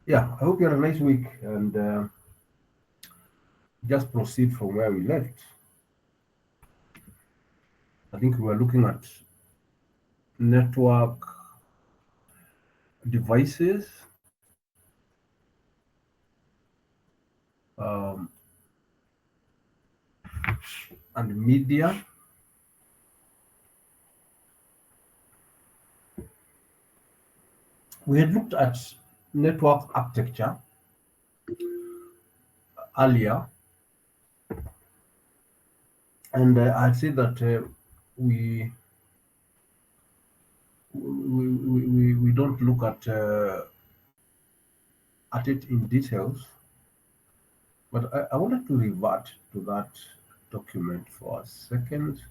Yeah, I hope you had a nice week and just proceed from where we left. I think we were looking at network devices, um, and media. We had looked at network architecture earlier, and I'd say that we, we don't look at it in details, but I wanted to revert to that document for a second,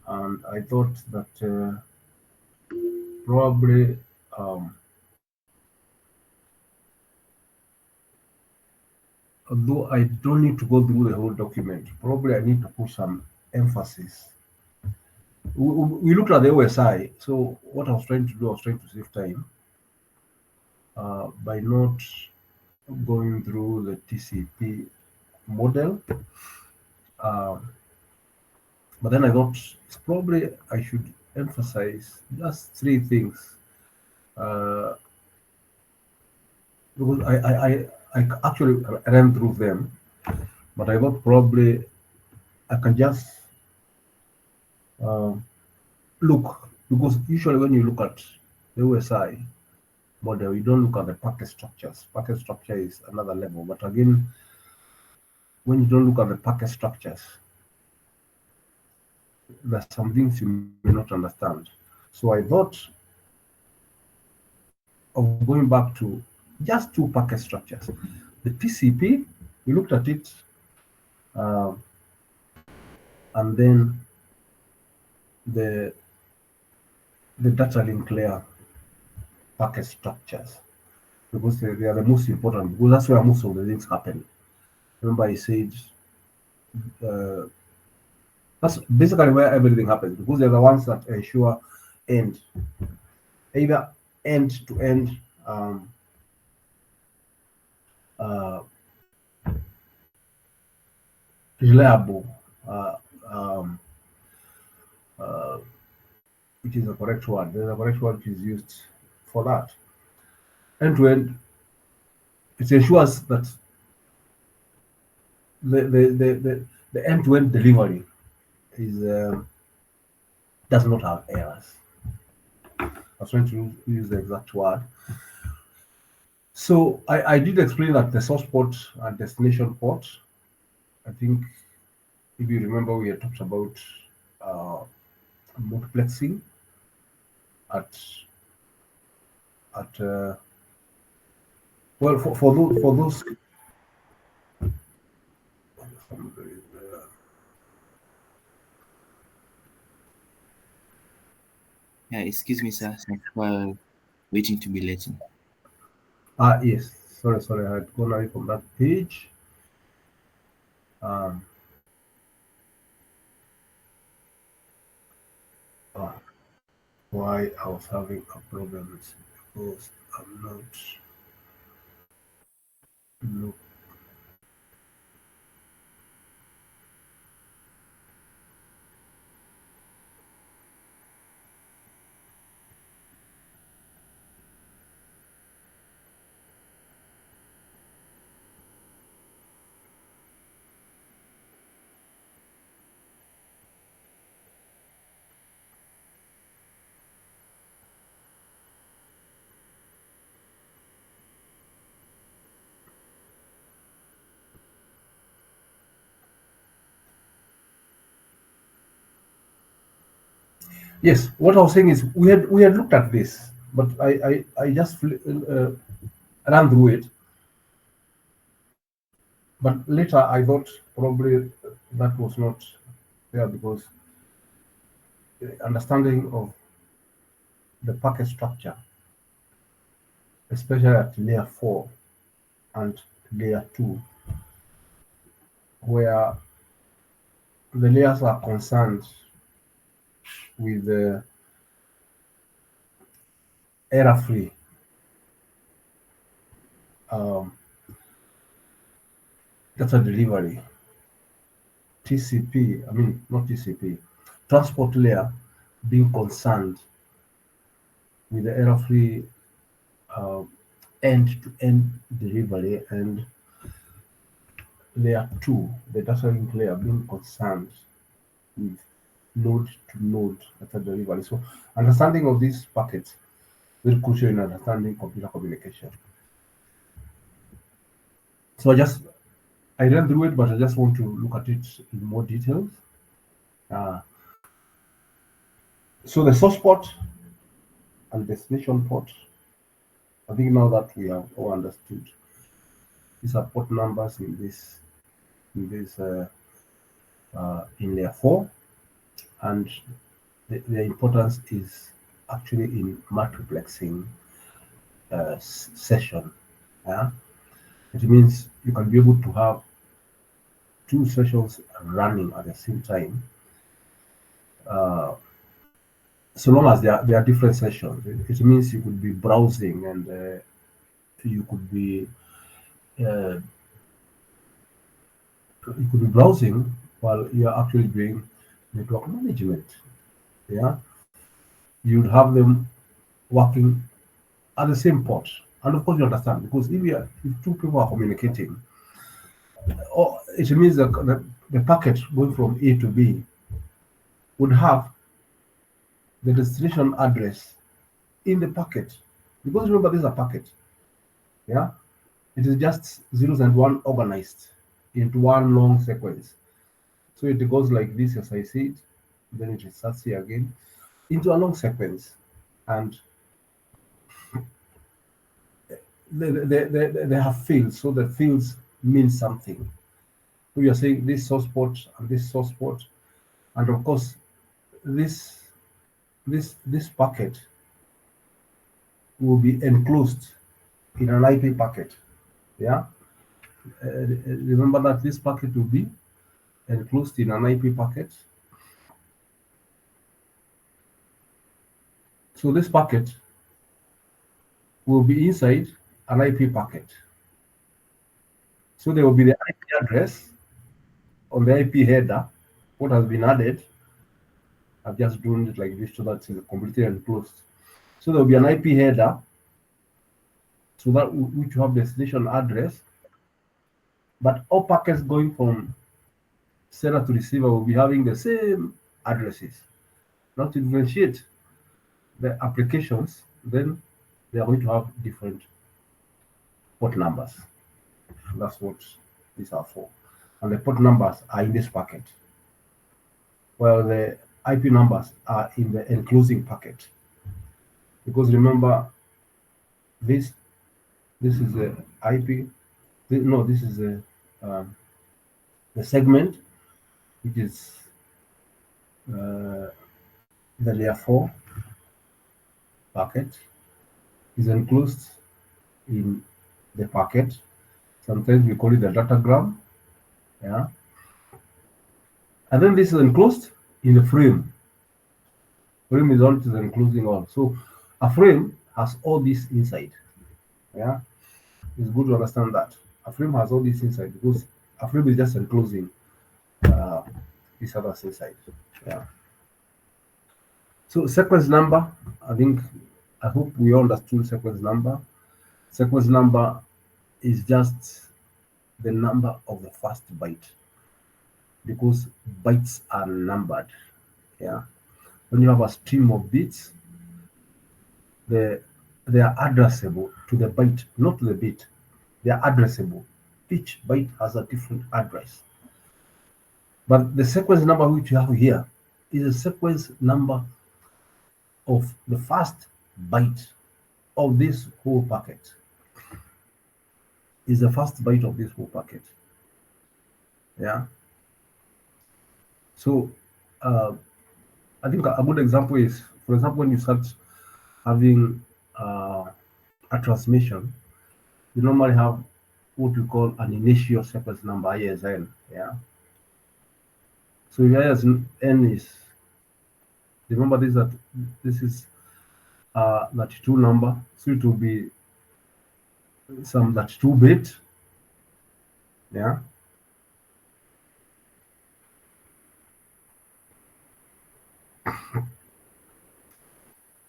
and I thought that probably um, although I don't need to go through the whole document, probably I need to put some emphasis. We looked at the OSI, so what I was trying to do, I was trying to save time by not going through the TCP model. Uh, but then I thought it's probably I should emphasize just three things uh, because I actually ran through them, but I thought probably I can just um, look because usually when you look at the OSI model, you don't look at the packet structures. Packet structure is another level, but again, when you don't look at the packet structures, there's some things you may not understand. So I thought of going back to just two packet structures. The TCP, we looked at it, uh, and then the the data link layer packet structures because they are the most important because that's where most of the things happen. Remember, I said uh, that's basically where everything happens because they're the ones that ensure end, either end to end uh, reliable, uh, um, uh, which is the correct word. There's a correct word which is used for that. End to end, it ensures that the end to end delivery is does not have errors. I was trying to use the exact word. So I did explain that the source port and destination port. I think if you remember, we had talked about uh, multiplexing at at well for those Yeah, excuse me, sir. Thanks for waiting to be let in. yes, sorry I had gone away from that page. Um, uh, why I was having a problem is because I'm not look. Yes, what I was saying is we had looked at this, but I just ran through it. But later I thought probably that was not there because the understanding of the packet structure, especially at layer 4 and layer 2, where the layers are concerned with error free um, data delivery, TCP, I mean, not TCP, transport layer being concerned with the error-free uh, end-to-end delivery, and layer 2, the data link layer, being concerned with node-to-node data delivery. So understanding of these packets very crucial in understanding computer communication. So I ran through it, but I just want to look at it in more details. Uh, so the source port and destination port, I think now that we have all understood, these are port numbers in layer 4, and the importance is actually in multiplexing session. Yeah? It means you can be able to have two sessions running at the same time, uh, so long as they are different sessions. It means you could be browsing, and you could be uh, browsing while you are actually doing network management. Yeah, you'd have them working at the same port, and of course you understand, because if two people are communicating, it means that the packet going from A to B would have the destination address in the packet, because remember, this is a packet. Yeah, it is just zeros and one organized into one long sequence. So it goes like this, as I said, then it starts here again into a long sequence, and they have fields. So the fields mean something. So you're saying this source port and this source port, and of course this this packet will be enclosed in an IP packet. Yeah, remember that this packet will be enclosed in an IP packet. So this packet will be inside an IP packet. So there will be the IP address on the IP header, what has been added. I've just done it like this so that it's completely enclosed. So there will be an IP header, so that which will have destination address, but all packets going from sender to receiver will be having the same addresses. Now to differentiate the applications, then they are going to have different port numbers. That's what these are for. And the port numbers are in this packet, while the IP numbers are in the enclosing packet. Because remember, this is the IP. No, this is the segment, which is the layer 4 packet, is enclosed in the packet. Sometimes we call it the datagram. Yeah. And then this is enclosed in the frame. Frame is all, it is enclosing all. So a frame has all this inside. Yeah. It's good to understand that. A frame has all this inside, because a frame is just enclosing uh, this other inside. Yeah. So sequence number, I hope we understood sequence number. Sequence number is just the number of the first byte, because bytes are numbered. Yeah. When you have a stream of bits, they are addressable to the byte, not to the bit. They are addressable. Each byte has a different address. But the sequence number which you have here is a sequence number of the first byte of this whole packet. Is the first byte of this whole packet. Yeah. So I think a good example is, for example, when you start having a transmission, you normally have what we call an initial sequence number, ISN. Yeah. So if ISN is, remember this is 32 number, so it will be some 32-bit. Yeah.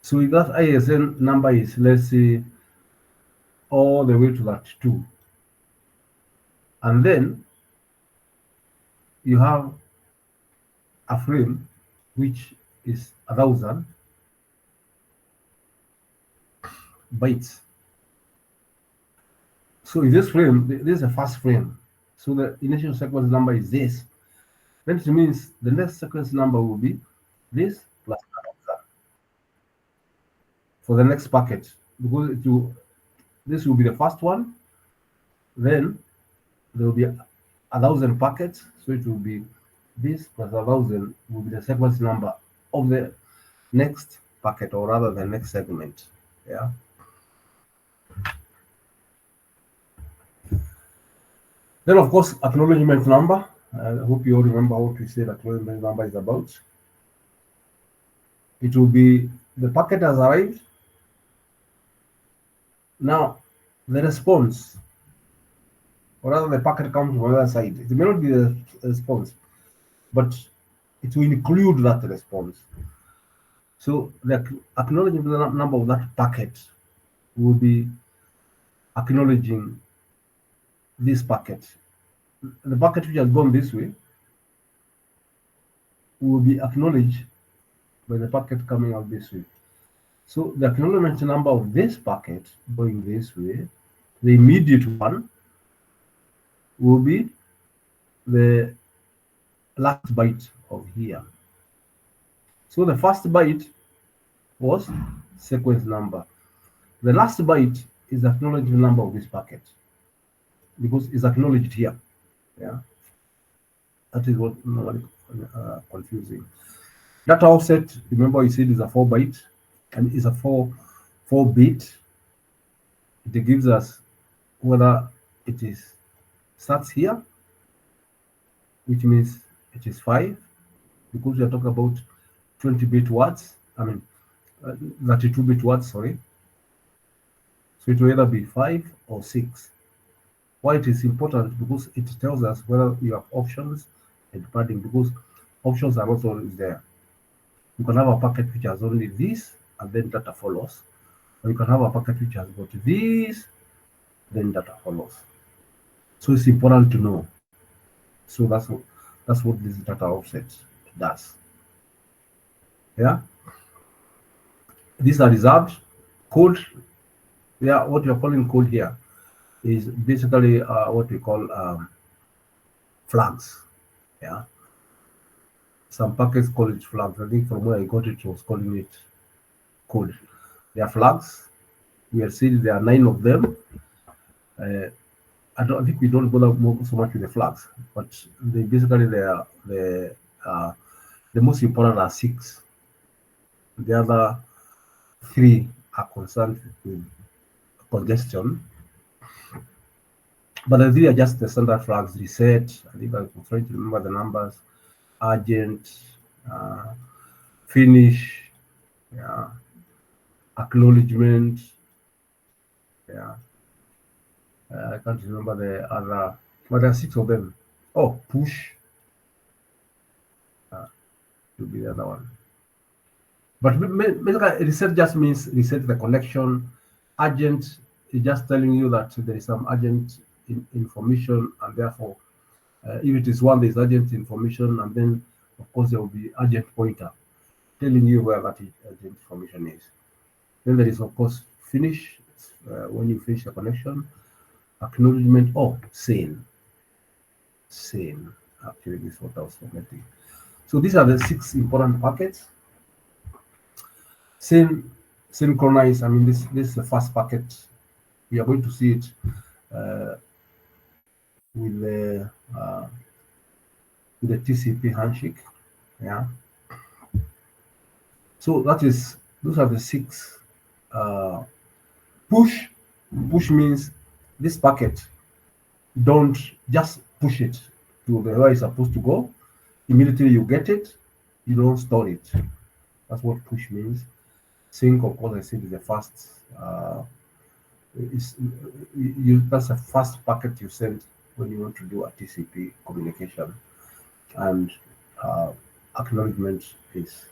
So if that ISN number is, let's say, all the way to 32, and then you have a frame which is 1,000 bytes. So in this frame, this is the first frame. So the initial sequence number is this. Then it means the next sequence number will be this plus 1,000 for the next packet, because this will be the first one. Then there will be 1,000 packets, so it will be this plus 1,000 will be the sequence number of the next packet, or rather the next segment. Yeah. Then of course acknowledgement number. I hope you all remember what we said acknowledgement number is about. It will be the packet has arrived. Now the response, or rather the packet comes from the other side. It may not be the response, but it will include that response. So the acknowledgement number of that packet will be acknowledging this packet. The packet which has gone this way will be acknowledged by the packet coming out this way. So the acknowledgement number of this packet going this way, the immediate one, will be the last byte of here. So the first byte was sequence number. The last byte is the acknowledged number of this packet, because it's acknowledged here. Yeah, that is what normally confusing. Data offset, remember we said is a 4-byte, and is a 4-bit. It gives us whether it is starts here, which means it is 5, because we are talking about 20-bit words. I mean, 32-bit words. Sorry. So it will either be 5 or 6. Why it is important? Because it tells us whether you have options and padding, because options are not always there. You can have a packet which has only this and then data follows, or you can have a packet which has got this, then data follows. So it's important to know. So that's what this data offset does. Yeah. These are reserved code. Yeah, what you're calling code here is basically what we call flags. Yeah. Some packets call it flags. I think from where I got it was calling it code. They are flags. We have seen there are 9 of them. I think we don't bother so much with the flags, but they basically they are the most important are 6. The other 3 are concerned with congestion, but the 3 are just the standard flags: reset. I think I'm trying to remember the numbers. Urgent, finish, yeah, acknowledgement, yeah. I can't remember the other, but there are 6 of them. Oh, push will be the other one. But basically, reset just means reset the connection. Urgent is just telling you that there is some urgent information, and therefore, if it is 1, there is urgent information, and then, of course, there will be urgent pointer telling you where that urgent information is. Then there is, of course, finish, when you finish the connection. Acknowledgement, sane. Actually, this is what I was forgetting. So these are the 6 important packets. Synchronize. I mean, this is the first packet. We are going to see it with the TCP handshake. Yeah. So those are the 6. Push means this packet, don't just push it to where it's supposed to go. Immediately you get it, you don't store it. That's what push means. Sync, of course, I said is the first that's the first packet you send when you want to do a TCP communication, and uh, acknowledgement is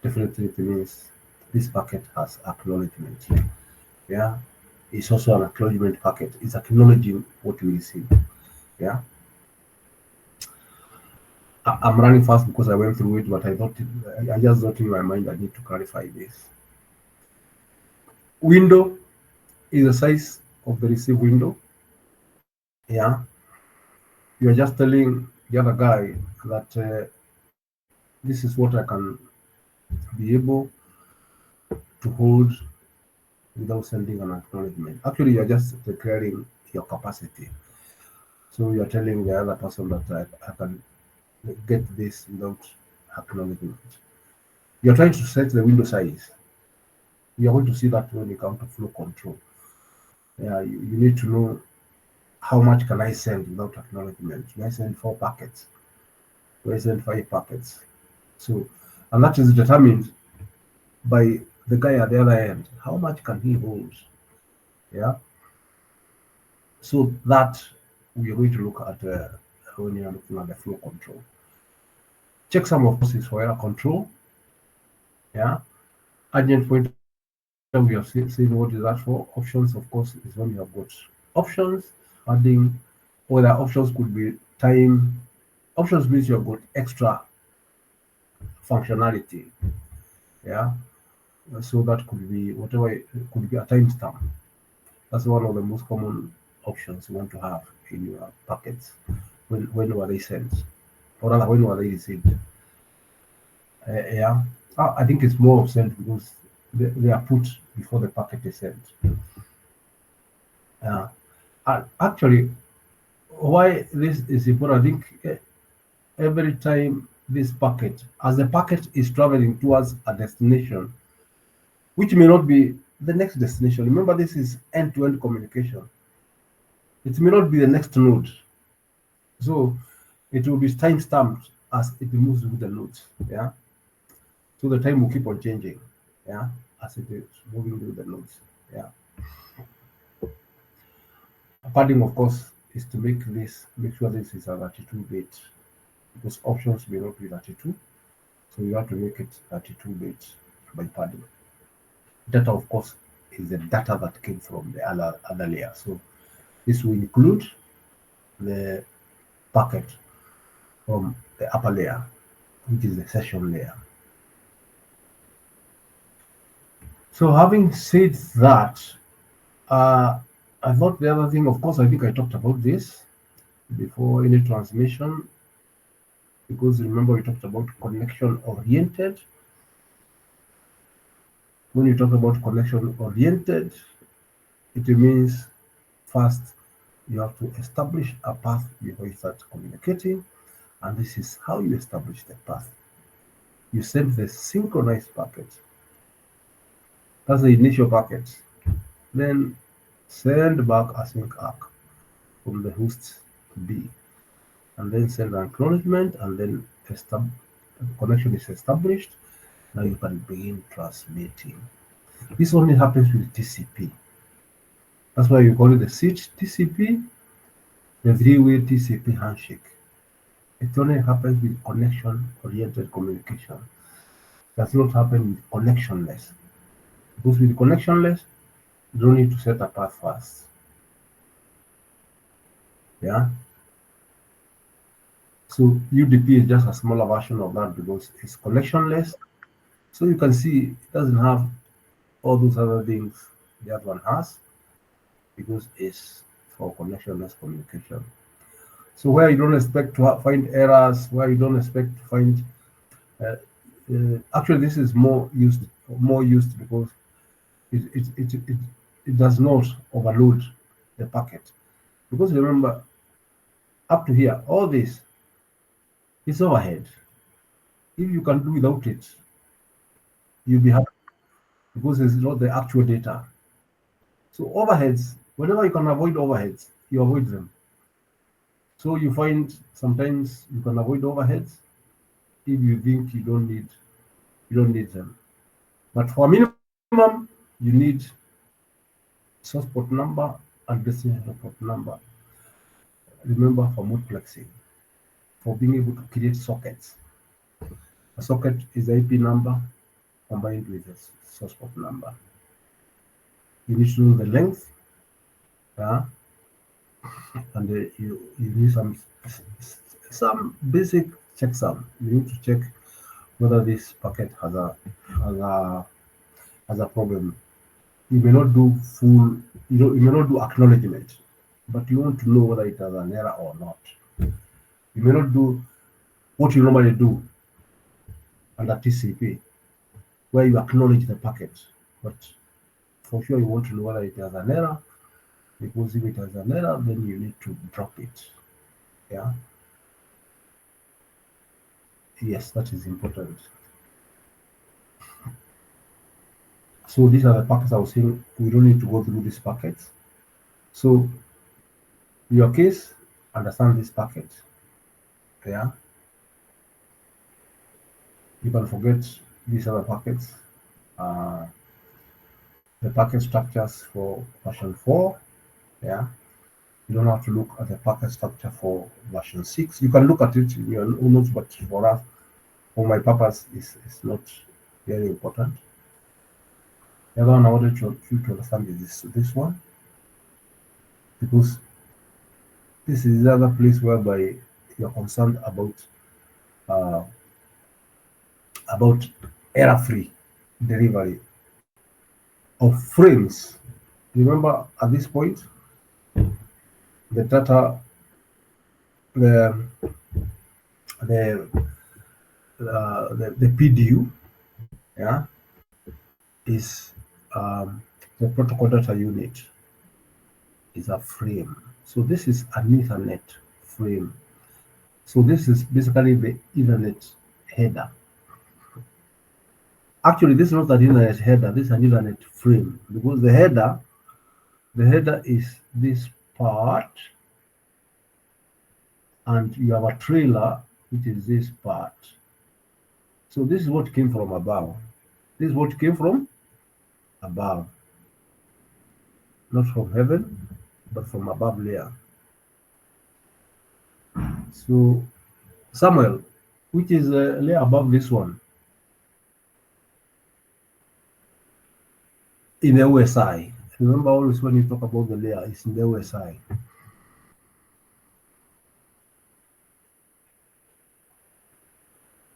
definitely, it means this packet has acknowledgement. Yeah, it's also an acknowledgement packet. It's acknowledging what we receive. Yeah, I'm running fast because I went through it, but I just thought in my mind I need to clarify this. Window is the size of the receive window. Yeah, you're just telling the other guy that this is what I can be able to hold without sending an acknowledgement. Actually, you're just declaring your capacity. So you're telling the other person that I can get this without acknowledgement. You're trying to set the window size. You're going to see that when you come to flow control. Yeah, you need to know how much can I send without acknowledgement. Do I send 4 packets? Do I send 5 packets? So, and that is determined by the guy at the other end. How much can he hold? Yeah. So that we are going to look at when you're looking at the flow control. Checksum, of course, is for error control. Yeah. Urgent pointer, we have seen what is that for. Options, of course, is when you have got options, adding, or the options could be time. Options means you have got extra functionality. Yeah. So that could be whatever, it could be a timestamp. That's one of the most common options you want to have in your packets. When were they sent? Or rather, when were they received? Yeah. I think it's more of sent because they are put before the packet is sent. Actually, why this is important, I think every time this packet, as the packet is traveling towards a destination, which may not be the next destination. Remember, this is end-to-end communication. It may not be the next node. So it will be time stamped as it moves with the nodes. Yeah. So the time will keep on changing. Yeah. As it is moving with the nodes. Yeah. Padding, of course, is to make sure this is a 32-bit, because options may not be 32. So you have to make it 32-bit by padding. Data, of course, is the data that came from the other layer. So this will include the packet from the upper layer, which is the session layer. So having said that, I thought the other thing, of course, I think I talked about this before any transmission, because remember we talked about connection oriented. When you talk about connection oriented, it means first you have to establish a path before you start communicating, and this is how you establish the path. You send the synchronized packet. That's the initial packet. Then send back async arc from the host B, and then send an acknowledgement, and then the connection is established. Now you can begin transmitting. This only happens with TCP. That's why you call it the SIT TCP, the three-way TCP handshake. It only happens with connection-oriented communication. It does not happen with connectionless. Because with connectionless, you don't need to set a path first. Yeah. So UDP is just a smaller version of that because it's connectionless. So you can see it doesn't have all those other things the other one has, because it's for connectionless communication. So where you don't expect to find errors, where you don't expect to find, actually this is more used because it does not overload the packet. Because remember, up to here, all this is overhead. If you can do without it, you'll be happy, because it's not the actual data. So overheads, whenever you can avoid overheads, you avoid them. So you find sometimes you can avoid overheads if you think you don't need them. But for minimum, you need source port number and destination port number. Remember, for multiplexing, for being able to create sockets, a socket is the IP number combined with the source port number. You need to know the length, and you need some basic checksum. You need to check whether this packet has a has a problem. You may not do full, you may not do acknowledgement, but you want to know whether it has an error or not. You may not do what you normally do under TCP, where you acknowledge the packet, but for sure you want to know whether it has an error, because if it has an error, then you need to drop it. Yeah. Yes, that is important. So these are the packets I was saying. We don't need to go through these packets. So in your case, understand this packet. Yeah. You can forget these other packets. Uh, the packet structures for version 4. Yeah. You don't have to look at the packet structure for version 6. You can look at it in your own notes, but for us, for my purpose, it's not very important. The other one I wanted you to understand is this one, because this is the other place whereby you're concerned uh, about error-free delivery of frames. Remember, at this point, the data, the the PDU, yeah, is the protocol data unit is a frame. So this is an Ethernet frame. So this is basically the Ethernet header. Actually, this is not an Ethernet header. This is an Ethernet frame, because the header is this part, and you have a trailer, which is this part. So this is what came from above. This is what came from above, not from heaven, but from above layer. So Samuel, which is a layer above this one in the OSI. Remember, always when you talk about the layer, it's in the OSI.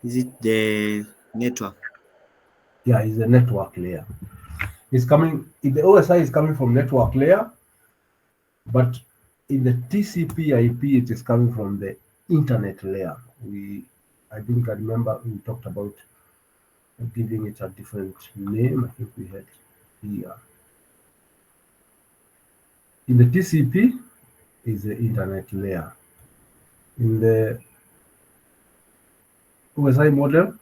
Is it the network? Yeah, it's the network layer. It's coming, if the OSI is coming from network layer, but in the TCP IP, it is coming from the internet layer. I think I remember we talked about giving it a different name. I think we had here. In the TCP is the internet layer. In the OSI model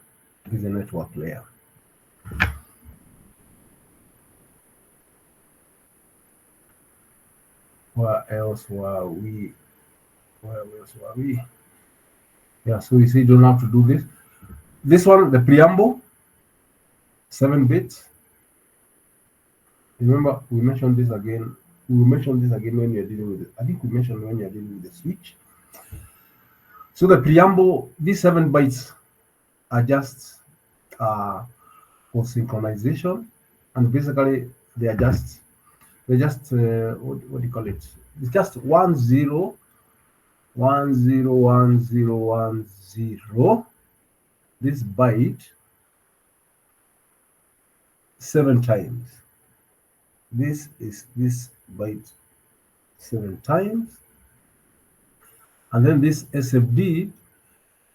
is the network layer. Where else were we? Where else were we? Yeah, so you see, you don't have to do this. This one, the preamble, 7 bits. Remember, we mentioned this again. We will mention this again when you're dealing with it. I think we mentioned when you're dealing with the switch. So the preamble, these 7 bytes are just for synchronization, and basically they're just what do you call it? It's just 10 10 10 10. This byte 7 times. This is this byte 7 times, and then this SFD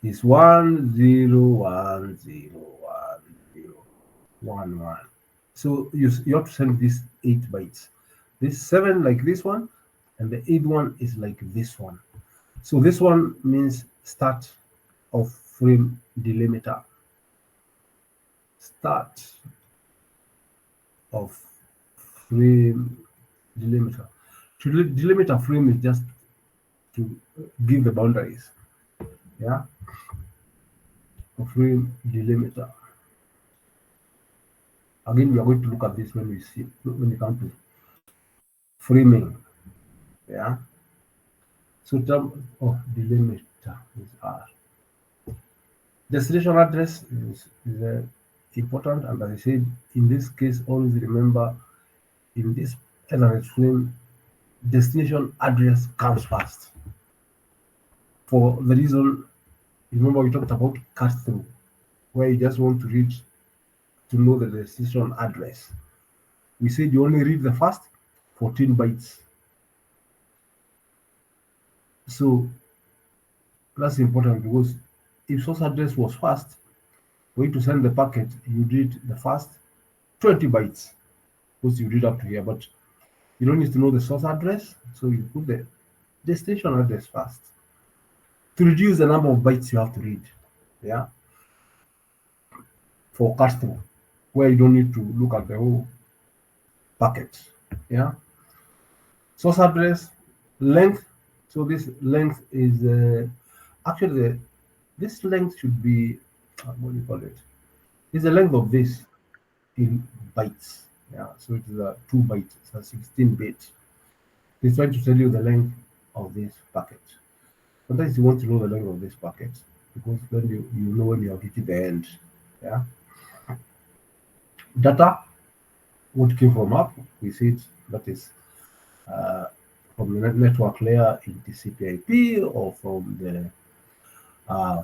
is 10 10 10 11. So you have to send these 8 bytes. This 7 like this one, and the 8th one is like this one. So this one means start of frame delimiter. Start of frame delimiter. To delimit a frame is just to give the boundaries. Yeah. A frame delimiter. Again, we are going to look at this when we come to framing. Yeah. So term delimiter is R. Destination address is important, and as I said, in this case, always remember in this Ethernet frame, destination address comes first. For the reason, remember we talked about cut through, where you just want to read to know the destination address. We said you only read the first 14 bytes. So that's important because if source address was fast, for you to send the packet, you read the first 20 bytes because you read up to here, but you don't need to know the source address, so you put the destination address first to reduce the number of bytes you have to read. Yeah, for cut-through, where you don't need to look at the whole packet. Yeah, source address length. So this length is actually this length should be what do you call it? Is the length of this in bytes. Yeah, so it is a 2 byte, it's a 16-bit. It's trying to tell you the length of this packet. Sometimes you want to know the length of this packet because then you know when you have reached the end. Yeah. Data, what came from up, we said that is from the network layer in TCP/IP or uh,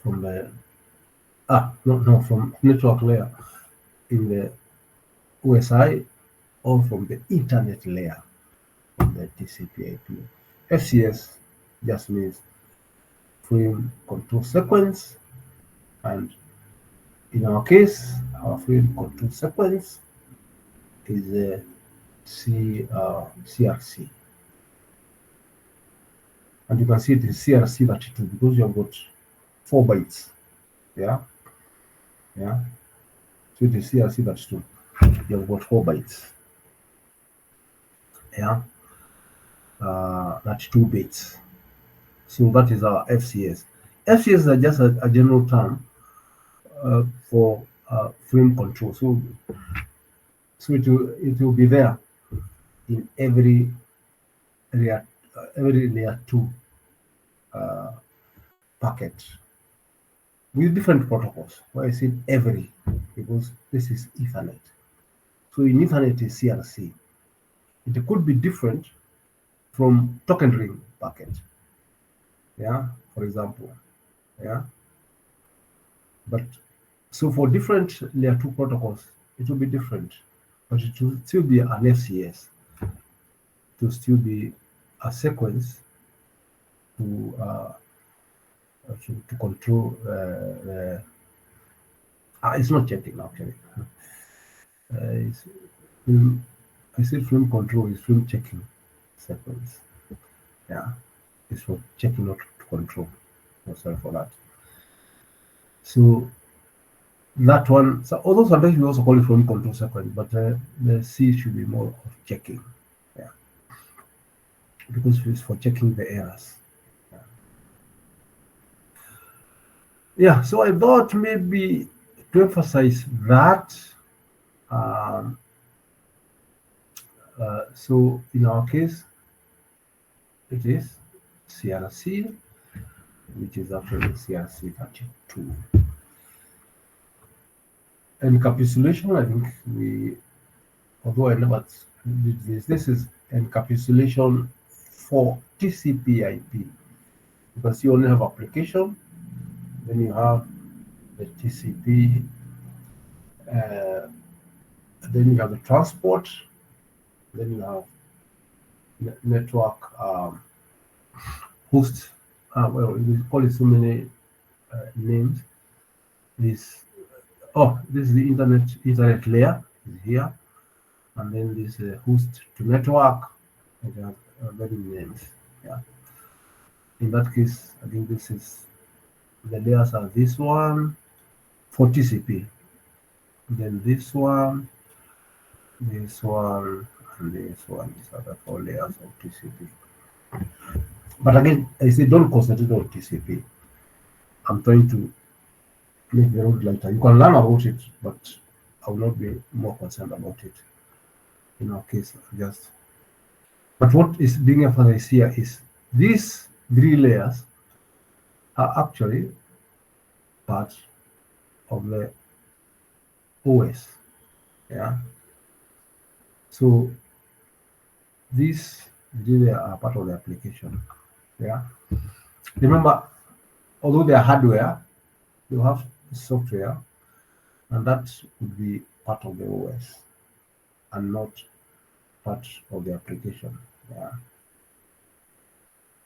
from the from network layer in the OSI or from the internet layer on the TCP/IP. FCS just means frame control sequence, and in our case, our frame control sequence is a CRC, and you can see it is CRC32 because you have got 4 bytes. Yeah, yeah. So it is CRC32. You have got 4 bytes. Yeah, that's 2 bits. So that is our FCS. FCS is just a general term for frame control. So it will be there in every layer 2 packet with different protocols. Why I said every, because this is Ethernet. So in Ethernet is CRC. It could be different from token ring packet. Yeah, for example. Yeah. But so for different layer 2 protocols, it will be different. But it will still be an FCS. It will still be a sequence to to control. It's not checking actually. It's, I said frame control is frame checking sequence. Yeah, it's for checking, not to control. Oh, sorry for that. So that one, so although sometimes we also call it frame control sequence, but the C should be more of checking. Yeah, because it's for checking the errors. Yeah, so I thought maybe to emphasize that. Um, so in our case, it is CRC, which is actually CRC32. Encapsulation, I think although I never did this is encapsulation for TCP/IP. Because you only have application, then you have the TCP, then you have the transport, then you have network host. Well, we call it so many names. This is the internet layer is here, and then this host to network. And they have many names. Yeah. In that case, I think this is the layers are this one for TCP, then this one, and this one. These are the 4 layers of TCP. But again, I say don't concentrate on TCP. I'm trying to make the road lighter. You can learn about it, but I will not be more concerned about it. in our case, just. But what is being emphasized here is these three layers are actually part of the OS. Yeah. So these three layers are part of the application. Yeah. Remember, although they are hardware, you have software, and that would be part of the OS and not part of the application. Yeah.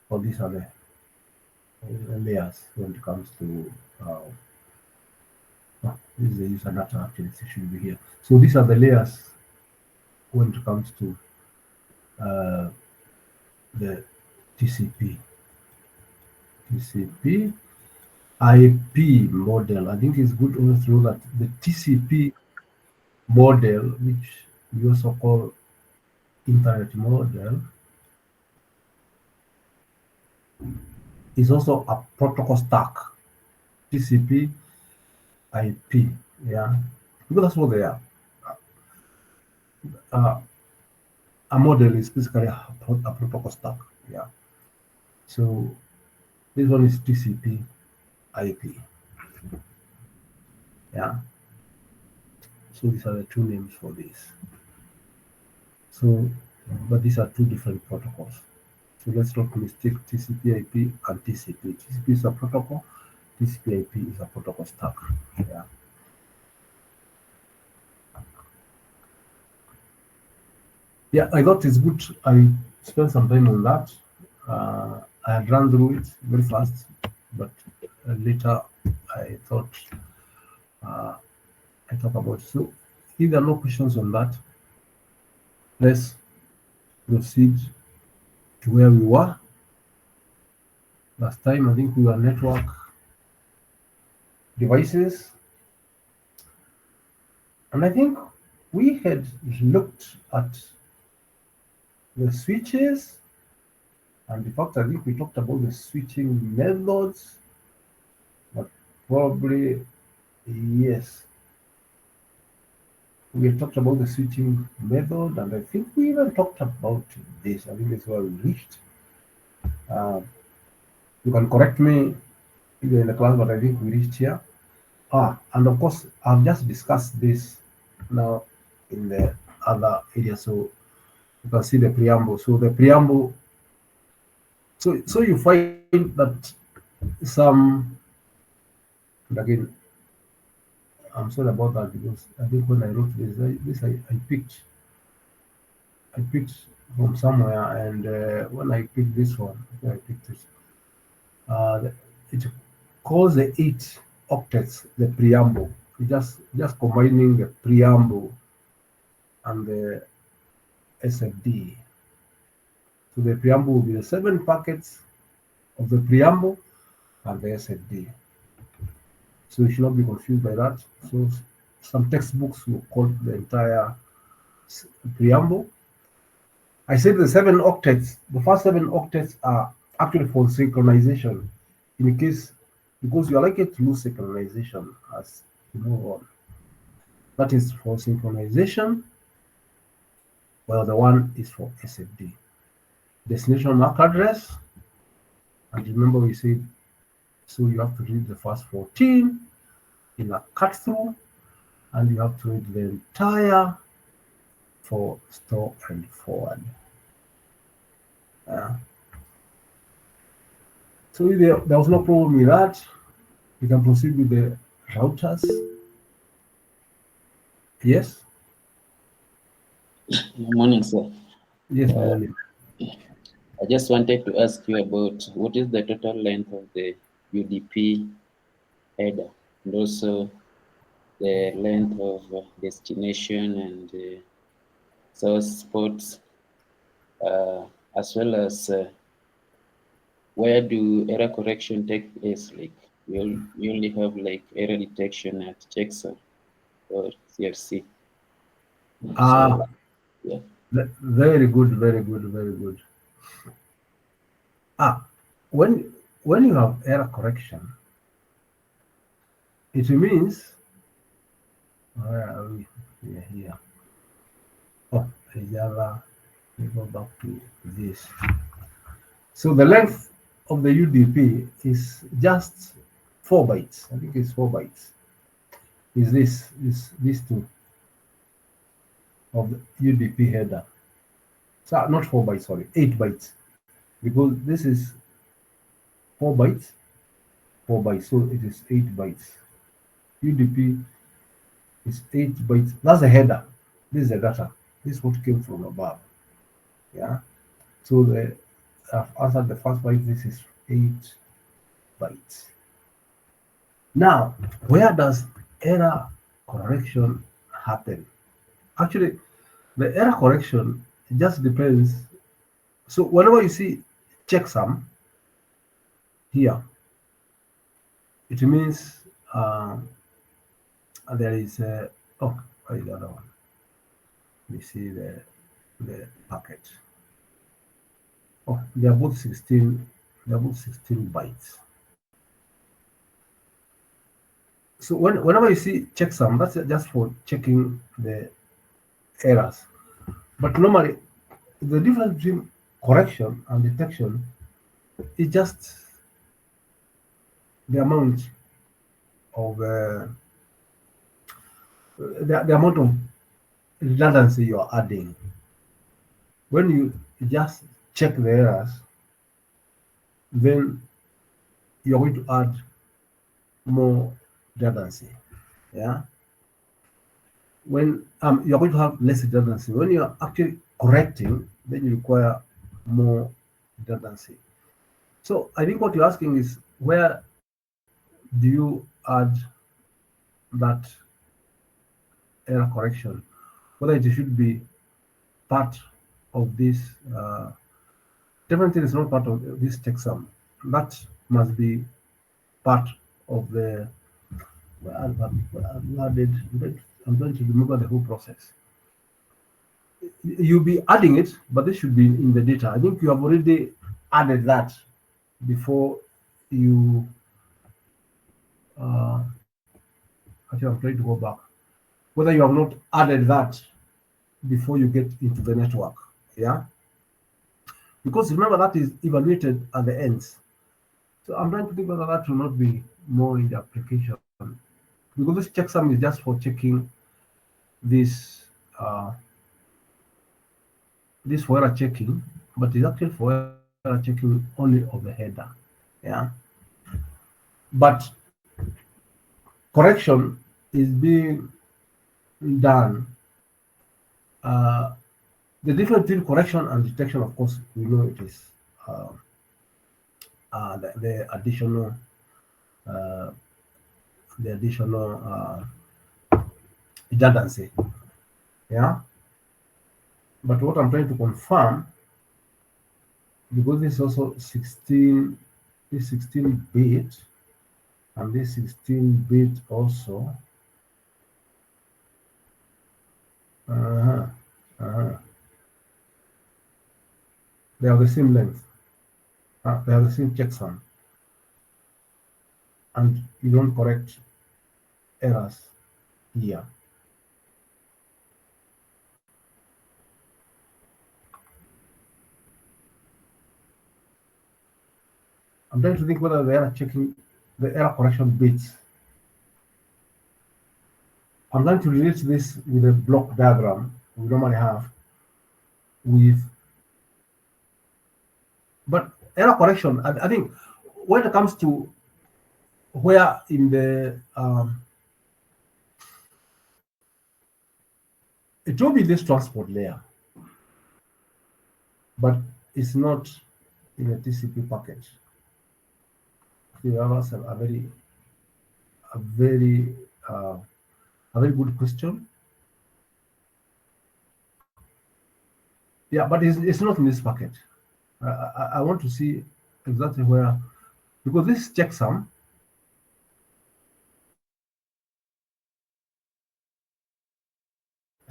So these are the layers when it comes to this is the user data actually it should be here. So these are the layers when it comes to uh, the TCP IP model. I think it's good also to know that the TCP model, which we also call internet model, is also a protocol stack. TCP IP, yeah, because that's what they are. Uh, a model is basically a protocol stack, yeah. So this one is TCP IP, yeah. So these are the two names for this. So, but these are two different protocols. So let's not mistake TCP/IP and TCP. TCP is a protocol. TCP/IP is a protocol stack. Yeah. Yeah, I thought it's good. I spent some time on that. I had run through it very fast, but later I thought uh, I talk about it. So if there are no questions on that, let's proceed to where we were last time. I think we were network devices, and I think we had looked at the switches, and in fact, I think we talked about the switching methods, but probably yes, we have talked about the switching method, and I think we even talked about this. I think that's where we reached. Uh, you can correct me if you're in the class, but I think we reached here. And of course, I've just discussed this now in the other area, so you can see the preamble. So the preamble, so you find that some, and again, I'm sorry about that because I think when I wrote I picked from somewhere, and when I picked this one, I picked it. It calls the 8 octets the preamble. Just combining the preamble and the SFD. So the preamble will be the 7 packets of the preamble and the SFD. So you should not be confused by that. So some textbooks will call the entire preamble. I said the 7 octets, the first 7 octets are actually for synchronization in case, because you are likely to lose synchronization as you move on. That is for synchronization, while the one is for SFD. Destination MAC address, and remember we said, so you have to read the first 14 in a cut through, and you have to read the entire for store and forward. So if there was no problem with that, we can proceed with the routers. Yes? Morning, sir. Yes, morning. I just wanted to ask you about what is the total length of the UDP header, and also the length of destination and source ports, as well as where do error correction take place? Like you only have like error detection at checksum or CRC. Ah, So yeah. very good, very good, very good. Ah, when you have error correction, it means where are we? Here. Oh, Java, we go back to this. So the length of the UDP is just 4 bytes. I think it's 4 bytes. Is these two of the UDP header? So not 4 bytes, sorry, 8 bytes, because this is 4 bytes, 4 bytes. So it is 8 bytes. UDP is 8 bytes. That's the header. This is the data. This is what came from above. Yeah. So I've answered the first byte. This is 8 bytes. Now, where does error correction happen? Actually, the error correction just depends. So whenever you see checksum here, it means there is a, oh, where is the other one? Let me see the packet. Oh, they are both 16. They are both 16 bytes. So whenever you see checksum, that's just for checking the errors. But normally, the difference between correction and detection is just the amount of the amount of redundancy you are adding. When you just check the errors, then you're going to add more redundancy. Yeah. When you're going to have less redundancy. When you're actually correcting, then you require more redundancy. So I think what you're asking is, where do you add that error correction? Whether it should be part of this, definitely it's not part of this checksum. That must be part of the, I'm going to remember the whole process. You'll be adding it, but this should be in the data. I think you have already added that before you, actually I'm trying to go back. Whether you have not added that before you get into the network, yeah? Because remember, that is evaluated at the ends. So I'm trying to think whether that will not be more in the application. Because this checksum is just for checking this, this for error checking, but it's actually for error checking only of the header, yeah? But correction is being done. The difference between correction and detection, of course, we know it is the additional redundancy, yeah. But what I'm trying to confirm, because this is also 16, this 16 bit, and this 16 bit also. They have the same length. They have the same checksum, and you don't correct errors here. I'm trying to think whether the error checking, the error correction bits. I'm going to relate this with a block diagram we normally have with, but error correction, I think when it comes to where in the, it will be this transport layer, but it's not in a TCP package. You ask a very good question. Yeah, but it's not in this packet. I want to see exactly where, because this checksum,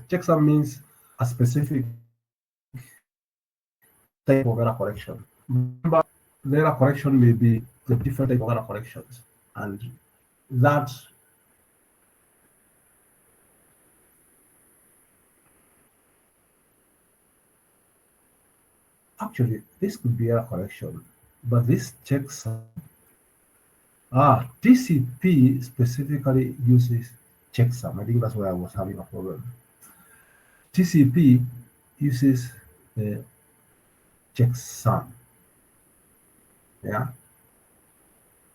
checksum means a specific type of error correction. Remember, the error correction may be the different type of error corrections, and that Actually, this could be error correction, but this checksum. TCP specifically uses checksum. I think that's where I was having a problem. TCP uses the checksum. Yeah,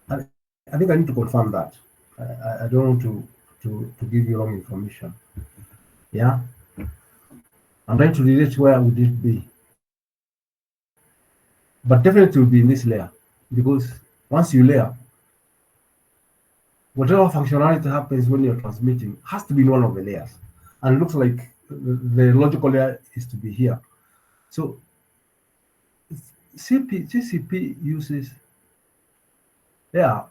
I think I need to confirm that. I don't want to give you wrong information. Yeah, I'm trying to relate where would it be, but definitely will be in this layer because once you layer, whatever functionality happens when you're transmitting has to be in one of the layers, and it looks like the logical layer is to be here. So TCP uses, yeah,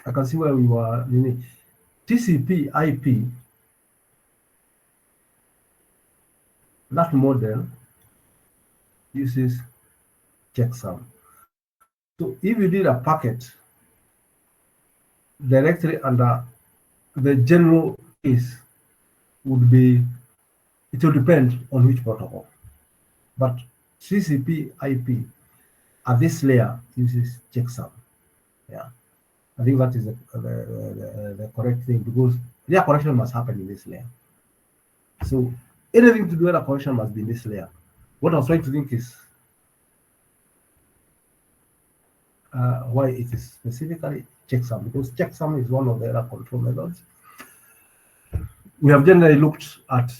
I can see where we were. TCP IP, that model uses checksum. So if you did a packet directly under the general case would be, it will depend on which protocol. But TCP IP at this layer uses checksum. Yeah, I think that is the correct thing because layer correction must happen in this layer. So anything to do with a correction must be in this layer. What I was trying to think is why it is specifically checksum, because checksum is one of the error control methods. We have generally looked at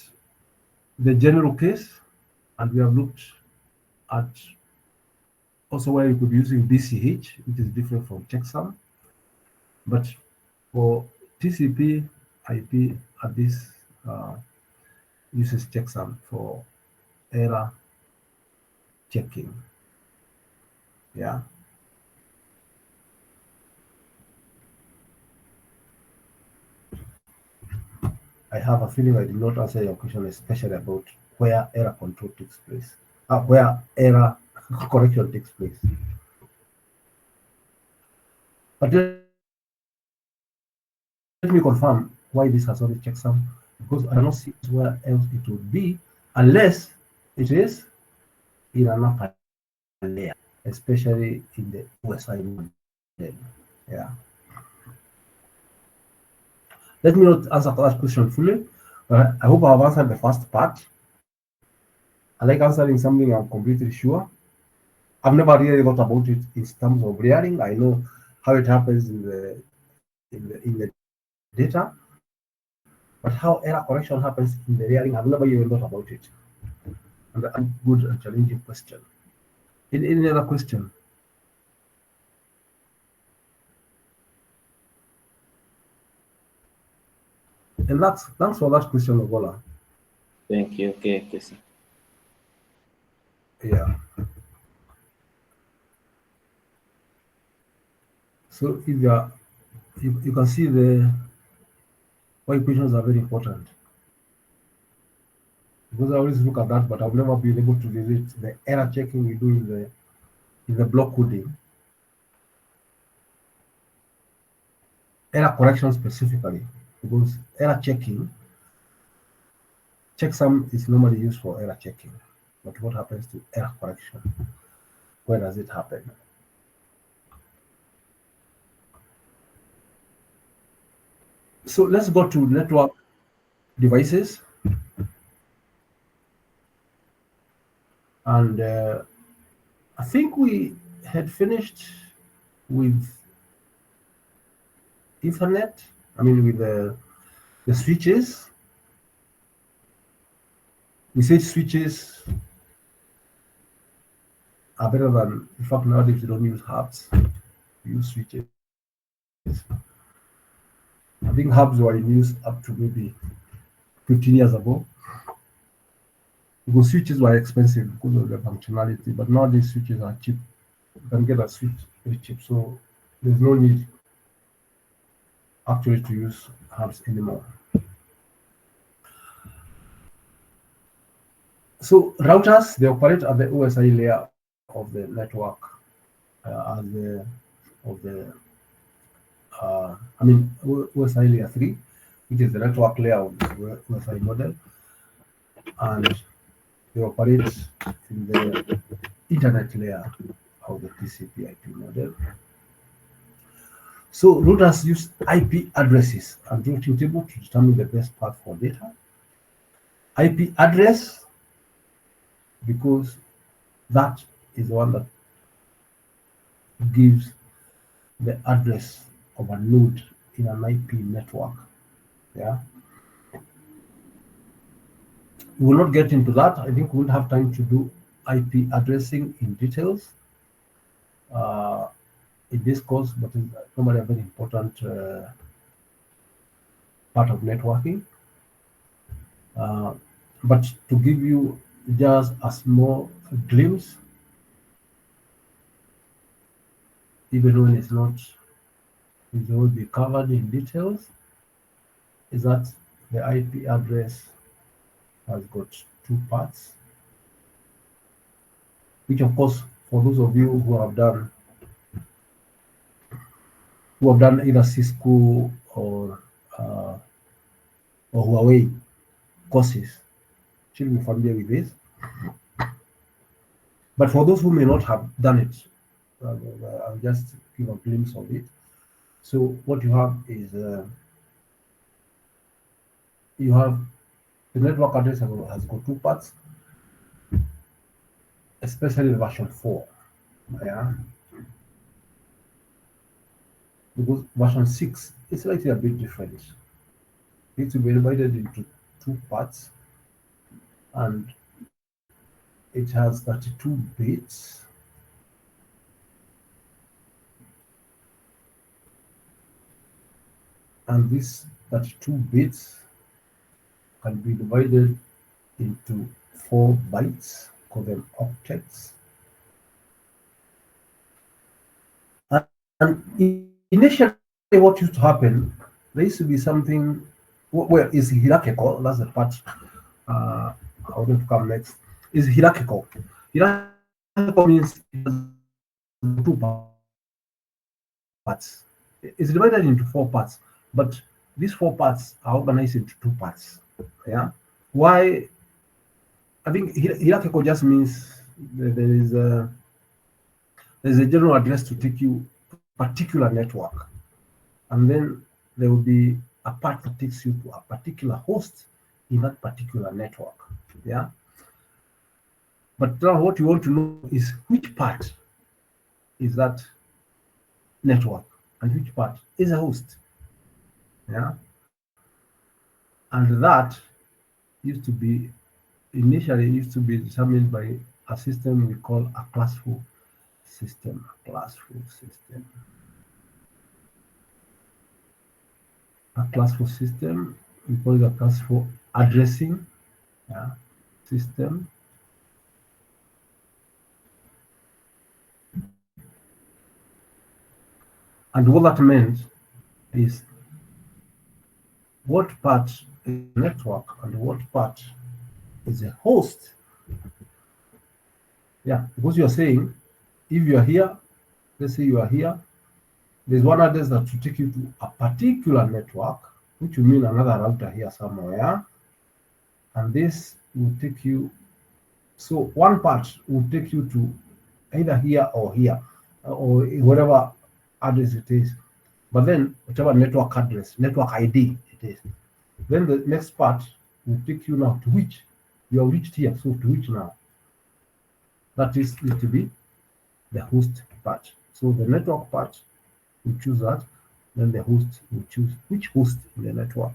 the general case, and we have looked at also where you could be using BCH, which is different from checksum. But for TCP IP at this uses checksum for error checking. Yeah. I have a feeling I did not answer your question, especially about where error control takes place, where error correction takes place. But let me confirm why this has only checksum, because I don't see where else it would be, unless it is in an upper layer, especially in the OSI model. Yeah. Let me not answer that question fully. I hope I've answered the first part. I like answering something I'm completely sure. I've never really thought about it in terms of layering. I know how it happens in the data, but how error correction happens in the layering, I've never even thought about it. And a good and challenging question. Any other question? And thanks for that question, Ogola. Thank you. Okay, Kesi. Yeah. So if you can see why equations are very important. Because I always look at that, but I've never been able to relate the error checking we do in the block coding, error correction specifically, because error checking, checksum is normally used for error checking. But what happens to error correction? Where does it happen? So let's go to network devices. And I think we had finished with Ethernet. I mean, with the switches. We said switches are better than, in fact, nowadays you don't use hubs, you use switches. I think hubs were in use up to maybe 15 years ago. Because switches were expensive because of the functionality, but nowadays switches are cheap. You can get a switch very cheap, so there's no need actually to use hubs anymore. So routers, they operate at the OSI layer of the network, OSI layer 3, which is the network layer of the OSI model, and they operate in the internet layer of the TCP/IP model. So routers use IP addresses and routing table to determine the best path for data. IP address, because that is the one that gives the address of a node in an IP network. Yeah. We will not get into that. I think we will have time to do IP addressing in details in this course, but it's normally a very important part of networking. But to give you just a small glimpse, even when it will be covered in details, is that the IP address has got two parts, which of course, for those of you who have done either Cisco or Huawei courses should be familiar with this. But for those who may not have done it, I'll just give a glimpse of it. So what you have is you have the network address has got two parts, especially the version 4. Yeah. Because version 6 is slightly a bit different. It's to be divided into two parts, and it has 32 bits. And these 32 bits can be divided into 4 bytes, call them octets. And initially, what used to happen, there used to be something where is hierarchical. That's the part I want to come next. Is hierarchical. Hierarchical means it has 2 parts. It's divided into 4 parts, but these 4 parts are organized into 2 parts. Yeah. Why? I think hierarchical just means there's a general address to take you to a particular network, and then there will be a part that takes you to a particular host in that particular network. Yeah. But now what you want to know is which part is that network and which part is a host. Yeah. And that initially used to be determined by a system we call a classful system. A classful system, we call it a classful addressing system. And what that meant is what part is a network and what part is a host. Yeah, because you're saying if you're here, let's say you are here, there's one address that will take you to a particular network, which will mean another router here somewhere. And this will take you, so one part will take you to either here, or whatever address it is. But then whatever network address, network ID it is, then the next part will take you now to which you have reached here. So to which now? That is need to be the host part. So the network part will choose that, then the host will choose which host in the network.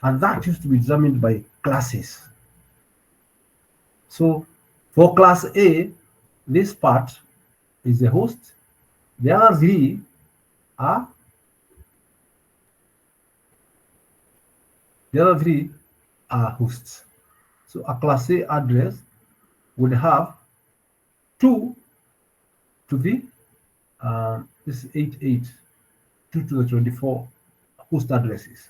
And that used to be determined by classes. So for class A, this part is the host. The other 3 are hosts. So a class A address would have 2 to the this is 88, 2 to the 24 host addresses.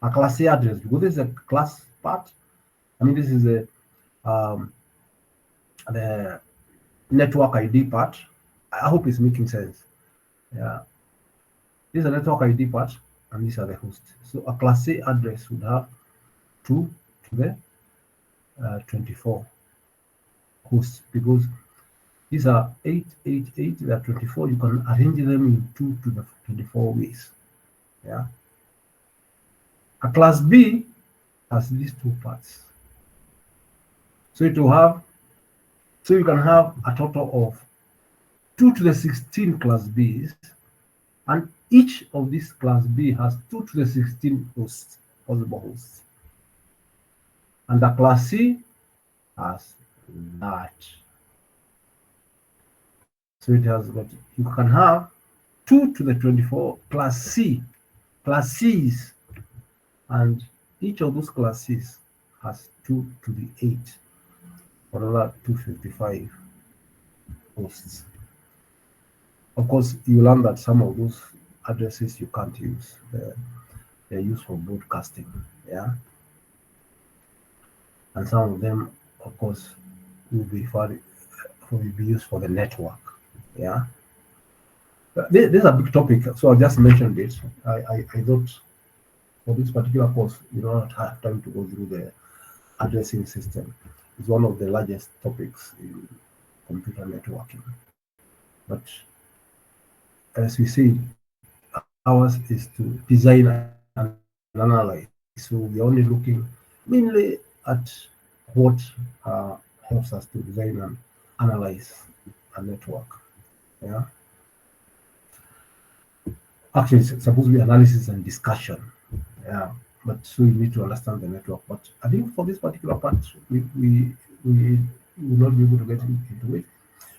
A class A address, because this is a class part. I mean, this is the network ID part. I hope it's making sense. Yeah. This is a network ID part, and these are the hosts. So a class A address would have 2 to the 24 hosts, because These are 8, 8, 8, they are 24. You can arrange them in 2 to the 24 ways. Yeah. A class B has these two parts. So it will have, so you can have a total of 2 to the 16 class Bs, and each of these class B has 2 to the 16 hosts, possible hosts. And the class C has that. So it has got, you can have 2 to the 24 class C, class Cs, and each of those classes has 2 to the 8, or another 255 hosts. Of course, you learn that some of those addresses you can't use. They're used for broadcasting, yeah. And some of them, of course, will be used for the network, yeah. This is a big topic, so I just mentioned it. I thought for this particular course, you don't have time to go through the addressing system. It's one of the largest topics in computer networking. But as we see, ours is to design and analyze. So we're only looking mainly at what helps us to design and analyze a network. Yeah. Actually, it's supposed to be analysis and discussion. Yeah. But so you need to understand the network. But I think for this particular part, we will not be able to get into it.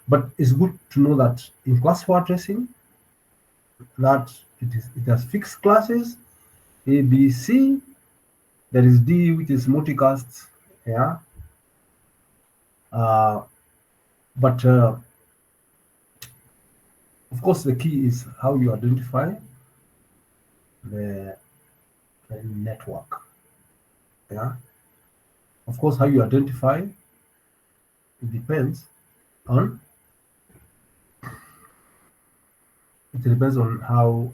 But it's good to know that in class 4 addressing, that it has fixed classes A, B, C. There is D, which is multicast. Yeah. But of course, the key is how you identify the network. Yeah. Of course, how you identify it depends on how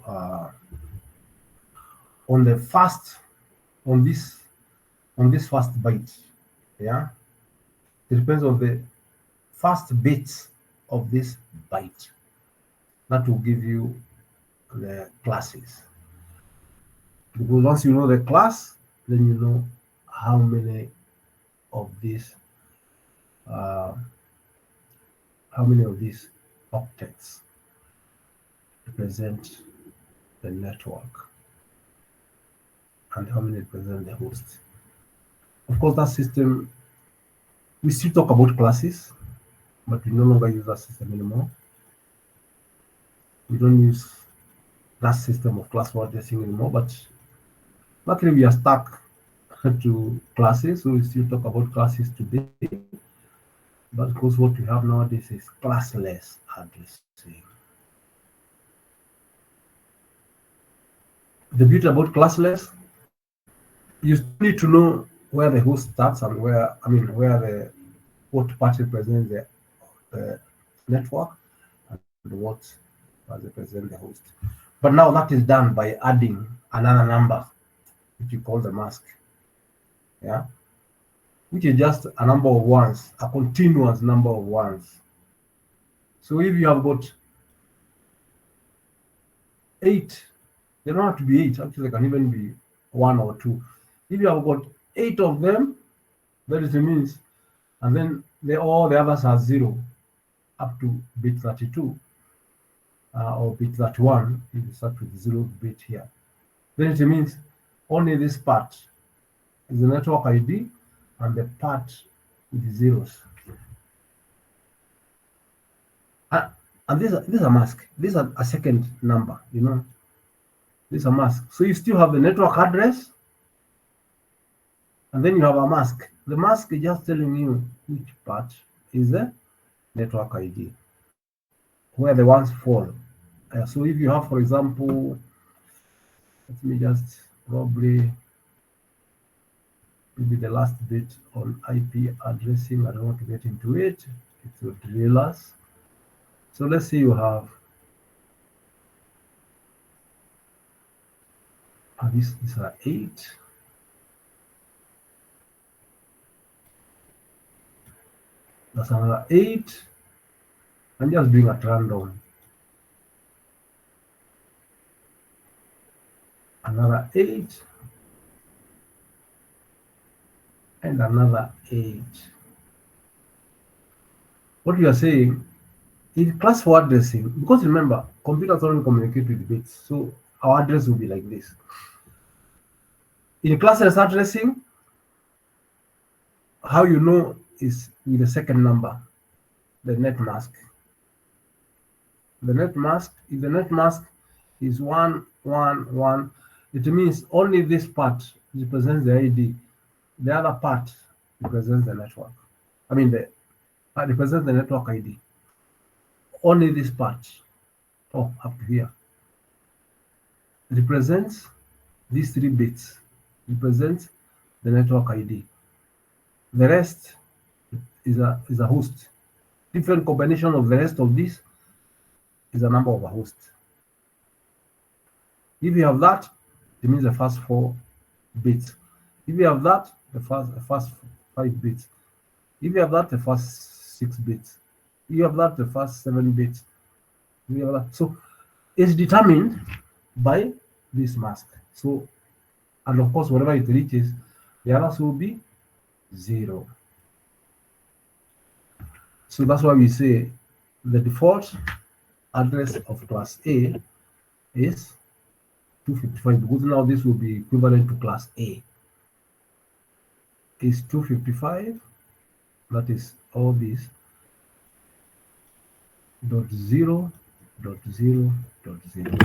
on the first on this first byte. Yeah. It depends on the first bits of this byte. That will give you the classes. Because once you know the class, then you know how many of these octets represent the network and how many represent the host. Of course, that system, we still talk about classes, but we no longer use that system anymore. We don't use that system of class 4 addressing anymore, but luckily we are stuck to classes, so we still talk about classes today. But of course, what we have nowadays is classless addressing. The beauty about classless, you need to know where the host starts and where what part represents the network and what represents the host. But now that is done by adding another number, which you call the mask. Yeah, which is just a number of ones, a continuous number of ones. So if you have got 8, they don't have to be 8, actually, they can even be 1 or 2. If you have got 8 of them, that is means, and then all the others are 0 up to bit 32 or bit 31. If you start with 0 bit here, then it means only this part is the network ID and the part with the zeros. And this is a mask. This is a second number, This is a mask. So you still have the network address, and then you have a mask. The mask is just telling you which part is the network ID, where the ones fall. So if you have, for example, let me just probably maybe the last bit on IP addressing. I don't want to get into it. It will drill us. So let's say you have these are 8. That's another 8. I'm just doing at random. Another 8 and another 8. What you are saying in class 4 addressing, because remember, computers only communicate with bits, so our address will be like this. In classless addressing, how you know is with the second number, the net mask. The net mask, if the net mask is 111, it means only this part represents the ID, the other part represents the network. I mean, the represents the network ID. Only this part, up to here, represents these 3 bits, represents the network ID. The rest is a host. Different combination of the rest of this is a number of a host. If you have that, it means the first 4 bits. If you have that, the first 5 bits. If you have that, the first 6 bits. If you have that, the first 7 bits. If you have that. So it's determined by this mask. So, and of course, whatever it reaches, the others will be 0. So that's why we say the default address of class A is 255, because now this will be equivalent to class A. Is 255, that is all this, dot 0, dot 0, dot 0.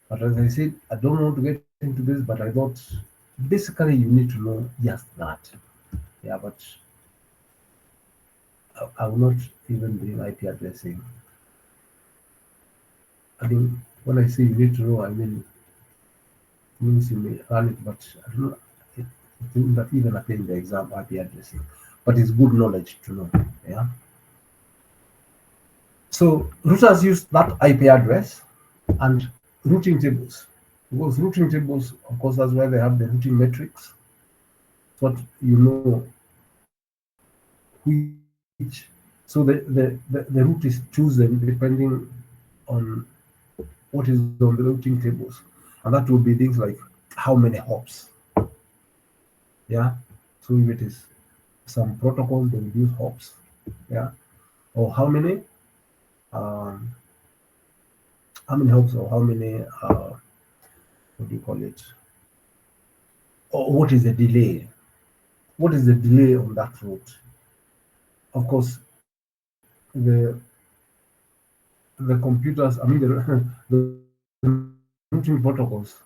But as I said, I don't want to get into this, but I thought basically you need to know just that. Yeah, but I will not even bring IP addressing. I mean, when I say you need to know, I mean, it means you may run it, but I don't know, it will not even appear in the exam IP addressing. But it's good knowledge to know. Yeah. So routers use that IP address and routing tables. Because routing tables, of course, that's why they have the routing metrics. What you know which, so the route is chosen depending on what is on the routing tables, and that will be things like how many hops. Yeah, so if it is some protocols, they will use hops. Yeah, or how many hops, or how many what do you call it, or what is the delay, what is the delay on that route. Of course, the computers, I mean the routing protocols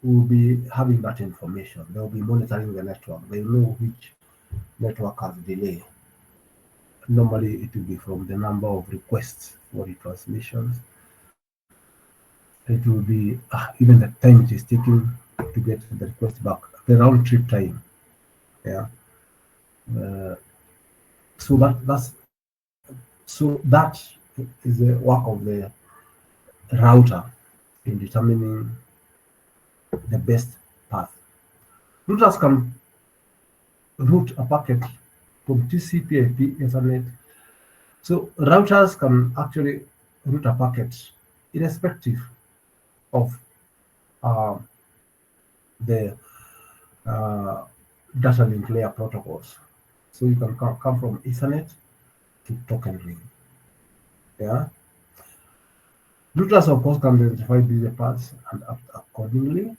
will be having that information. They'll be monitoring the network. They know which network has delay. Normally it will be from the number of requests for the transmissions. It will be even the time it is taking to get the request back, the round trip time. Yeah. So that is the work of the router in determining the best path. Routers can route a packet from TCP/IP Ethernet. So routers can actually route a packet irrespective of the data link layer protocols. So you can come from Ethernet to token ring. Yeah. Routers, of course, can identify busy paths and act accordingly.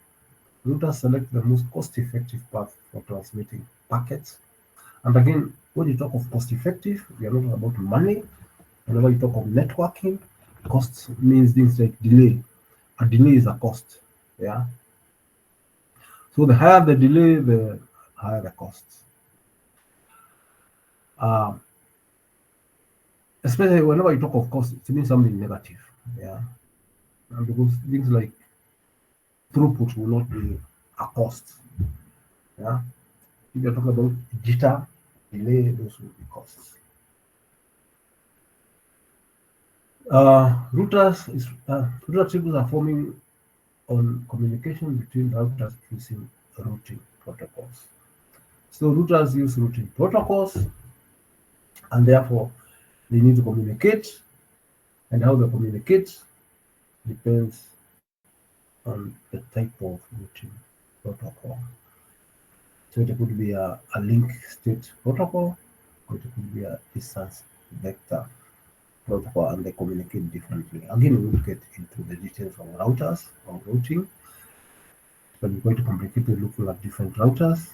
Routers select the most cost-effective path for transmitting packets. And again, when you talk of cost-effective, we are not talking about money. Whenever you talk of networking, cost means things like delay. A delay is a cost. Yeah. So the higher the delay, the higher the cost. Especially whenever you talk of cost, it means something negative. Yeah. And because things like throughput will not be a cost. Yeah. If you're talking about jitter, delay, those will be costs. Router tables are forming on communication between routers using routing protocols. So routers use routing protocols, and therefore They need to communicate, and how they communicate depends on the type of routing protocol. So it could be a link state protocol, or it could be a distance vector protocol, and they communicate differently. Again, we will get into the details of routers or routing, but we're going to complicate looking at different routers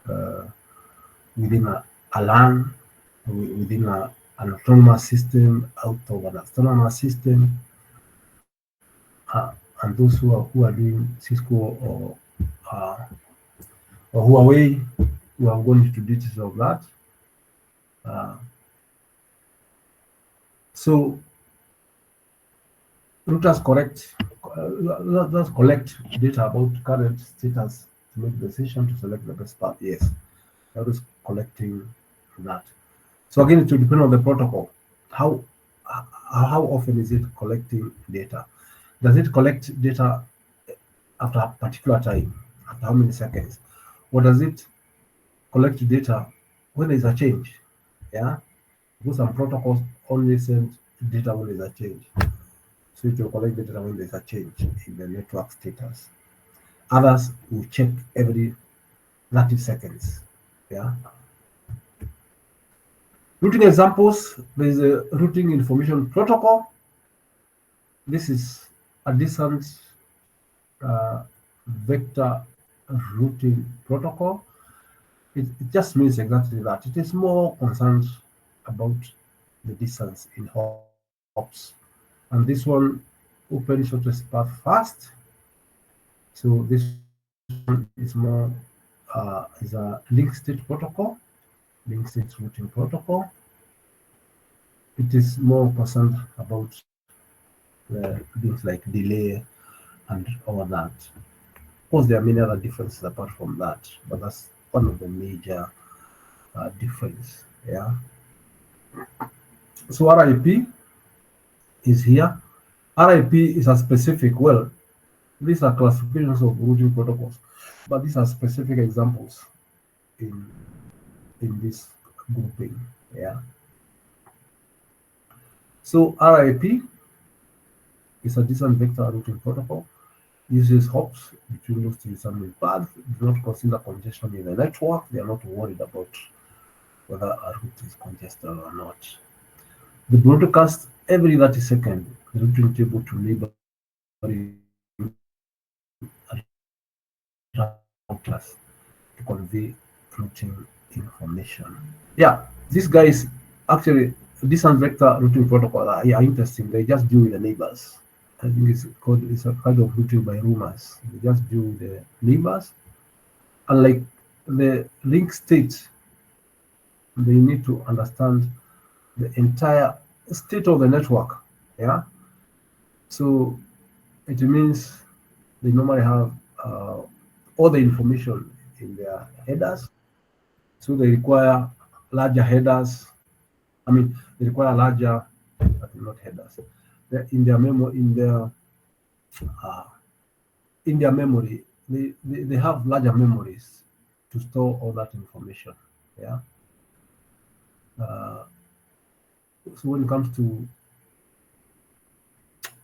uh, within a LAN, within an autonomous system, out of an autonomous system, and those who are doing Cisco uh, or Huawei, who have gone into details of that. Uh, so routers collect data about current status to make decision to select the best path. Yes, that is collecting that. So again, it will depend on the protocol. How how often is it collecting data? Does it collect data after a particular time? After how many seconds? Or does it collect data when there's a change? Yeah, because some protocols only send data when there's a change. So it will collect data when there's a change in the network status. Others will check every 30 seconds. Yeah. Routing examples, there is a routing information protocol. This is a distance vector routing protocol. It just means exactly that. It is more concerned about the distance in hops. And this one open shortest path fast. So this one is more is a link state protocol, link state routing protocol. It is more concerned about things like delay and all that. Of course, there are many other differences apart from that, but that's one of the major difference. Yeah. So RIP is here. RIP is a specific. Well, these are classifications of routing protocols, but these are specific examples in this grouping. Yeah. So RIP is a distance vector routing protocol. Uses hops between those two determined paths. Do not consider congestion in the network. They are not worried about whether a route is congested or not. The broadcast every 30 seconds the routing table to neighboring routers to convey routing information. Yeah, these guys actually distance vector routing protocol are interesting. They just deal with the neighbors. I think it's a kind of routing by rumors. They just deal with the neighbors. Unlike the link state, they need to understand the entire state of the network. Yeah. So it means they normally have all the information in their headers. So they require larger headers. I mean, they require larger, not headers. In their memo, uh, in their memory, they have larger memories to store all that information. Yeah. Uh, so when it comes to,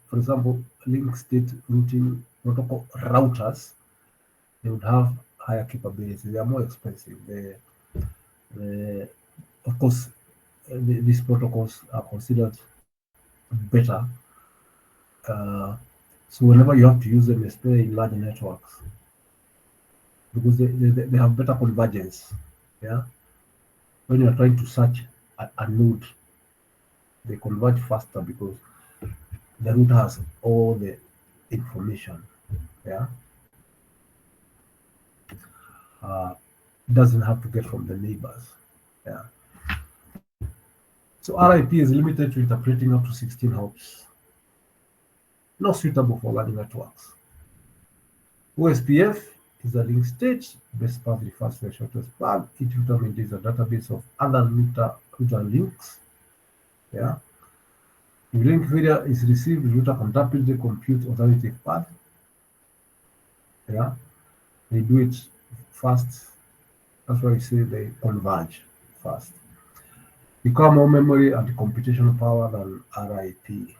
for example, link state routing protocol routers, they would have higher capabilities. They are more expensive. Of course, these protocols are considered better. Uh, so whenever you have to use them, especially in large networks, because they have better convergence. Yeah. When you're trying to search a node, they converge faster because the router has all the information. Yeah. Uh, doesn't have to get from the neighbors. Yeah. So RIP is limited to interpreting up to 16 hops. Not suitable for large networks. OSPF is a link state. Best path refers to the shortest path. Each router maintains a database of other router links. Yeah. If link failure is received, the router can rapidly compute alternative path. Yeah. They do it fast. That's why we say they converge fast. require more memory and computational power than RIP.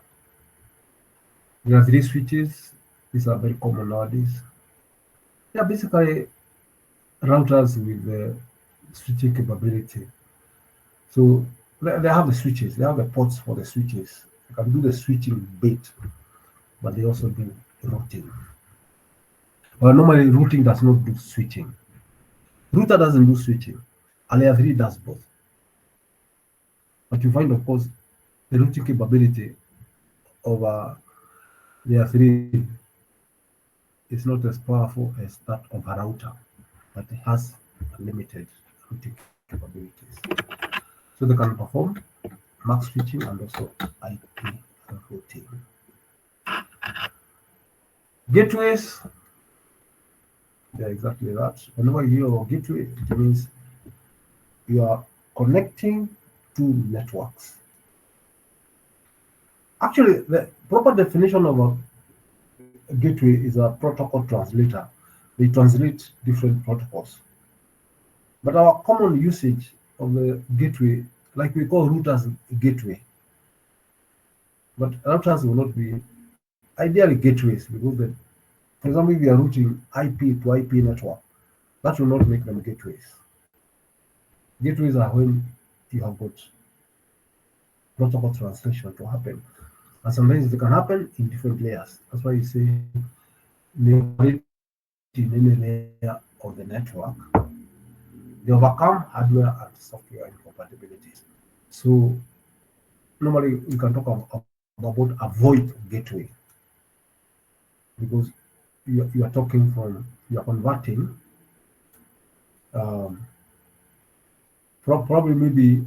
There are three switches. These are very common nowadays. They are basically routers with the switching capability. So they have the switches. They have the ports for the switches. They can do the switching bit, but they also do routing. Well, normally routing does not do switching. Router doesn't do switching. And layer 3 does both. But you find, of course, the routing capability of layer 3 is not as powerful as that of a router, but it has limited routing capabilities. So they can perform MAC switching and also IP routing. Gateways, they're exactly that. Whenever you hear gateway, it means you are connecting two networks. Actually, the proper definition of a gateway is a protocol translator. They translate different protocols. But our common usage of the gateway, like we call routers gateway, but routers will not be ideally gateways because, for example, if you are routing IP to IP network, that will not make them gateways. Gateways are when you have got protocol translation to happen. And sometimes it can happen in different layers. That's why you say in any layer of the network, they overcome hardware and software incompatibilities. So normally we can talk about a void gateway because you are talking from, you are converting um, probably maybe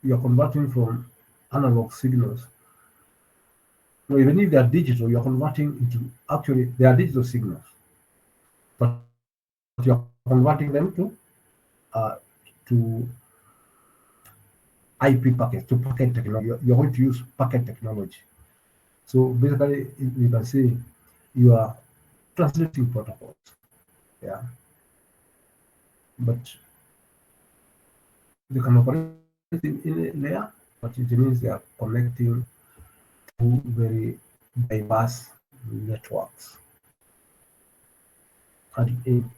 you are converting from analog signals. So even if they are digital, you are converting into, actually they are digital signals, but you are converting them to IP packets, to packet technology. You're going to use packet technology. So basically, you can say you are translating protocols. Yeah, but they can operate in a layer, but it means they are connecting two very diverse networks. And in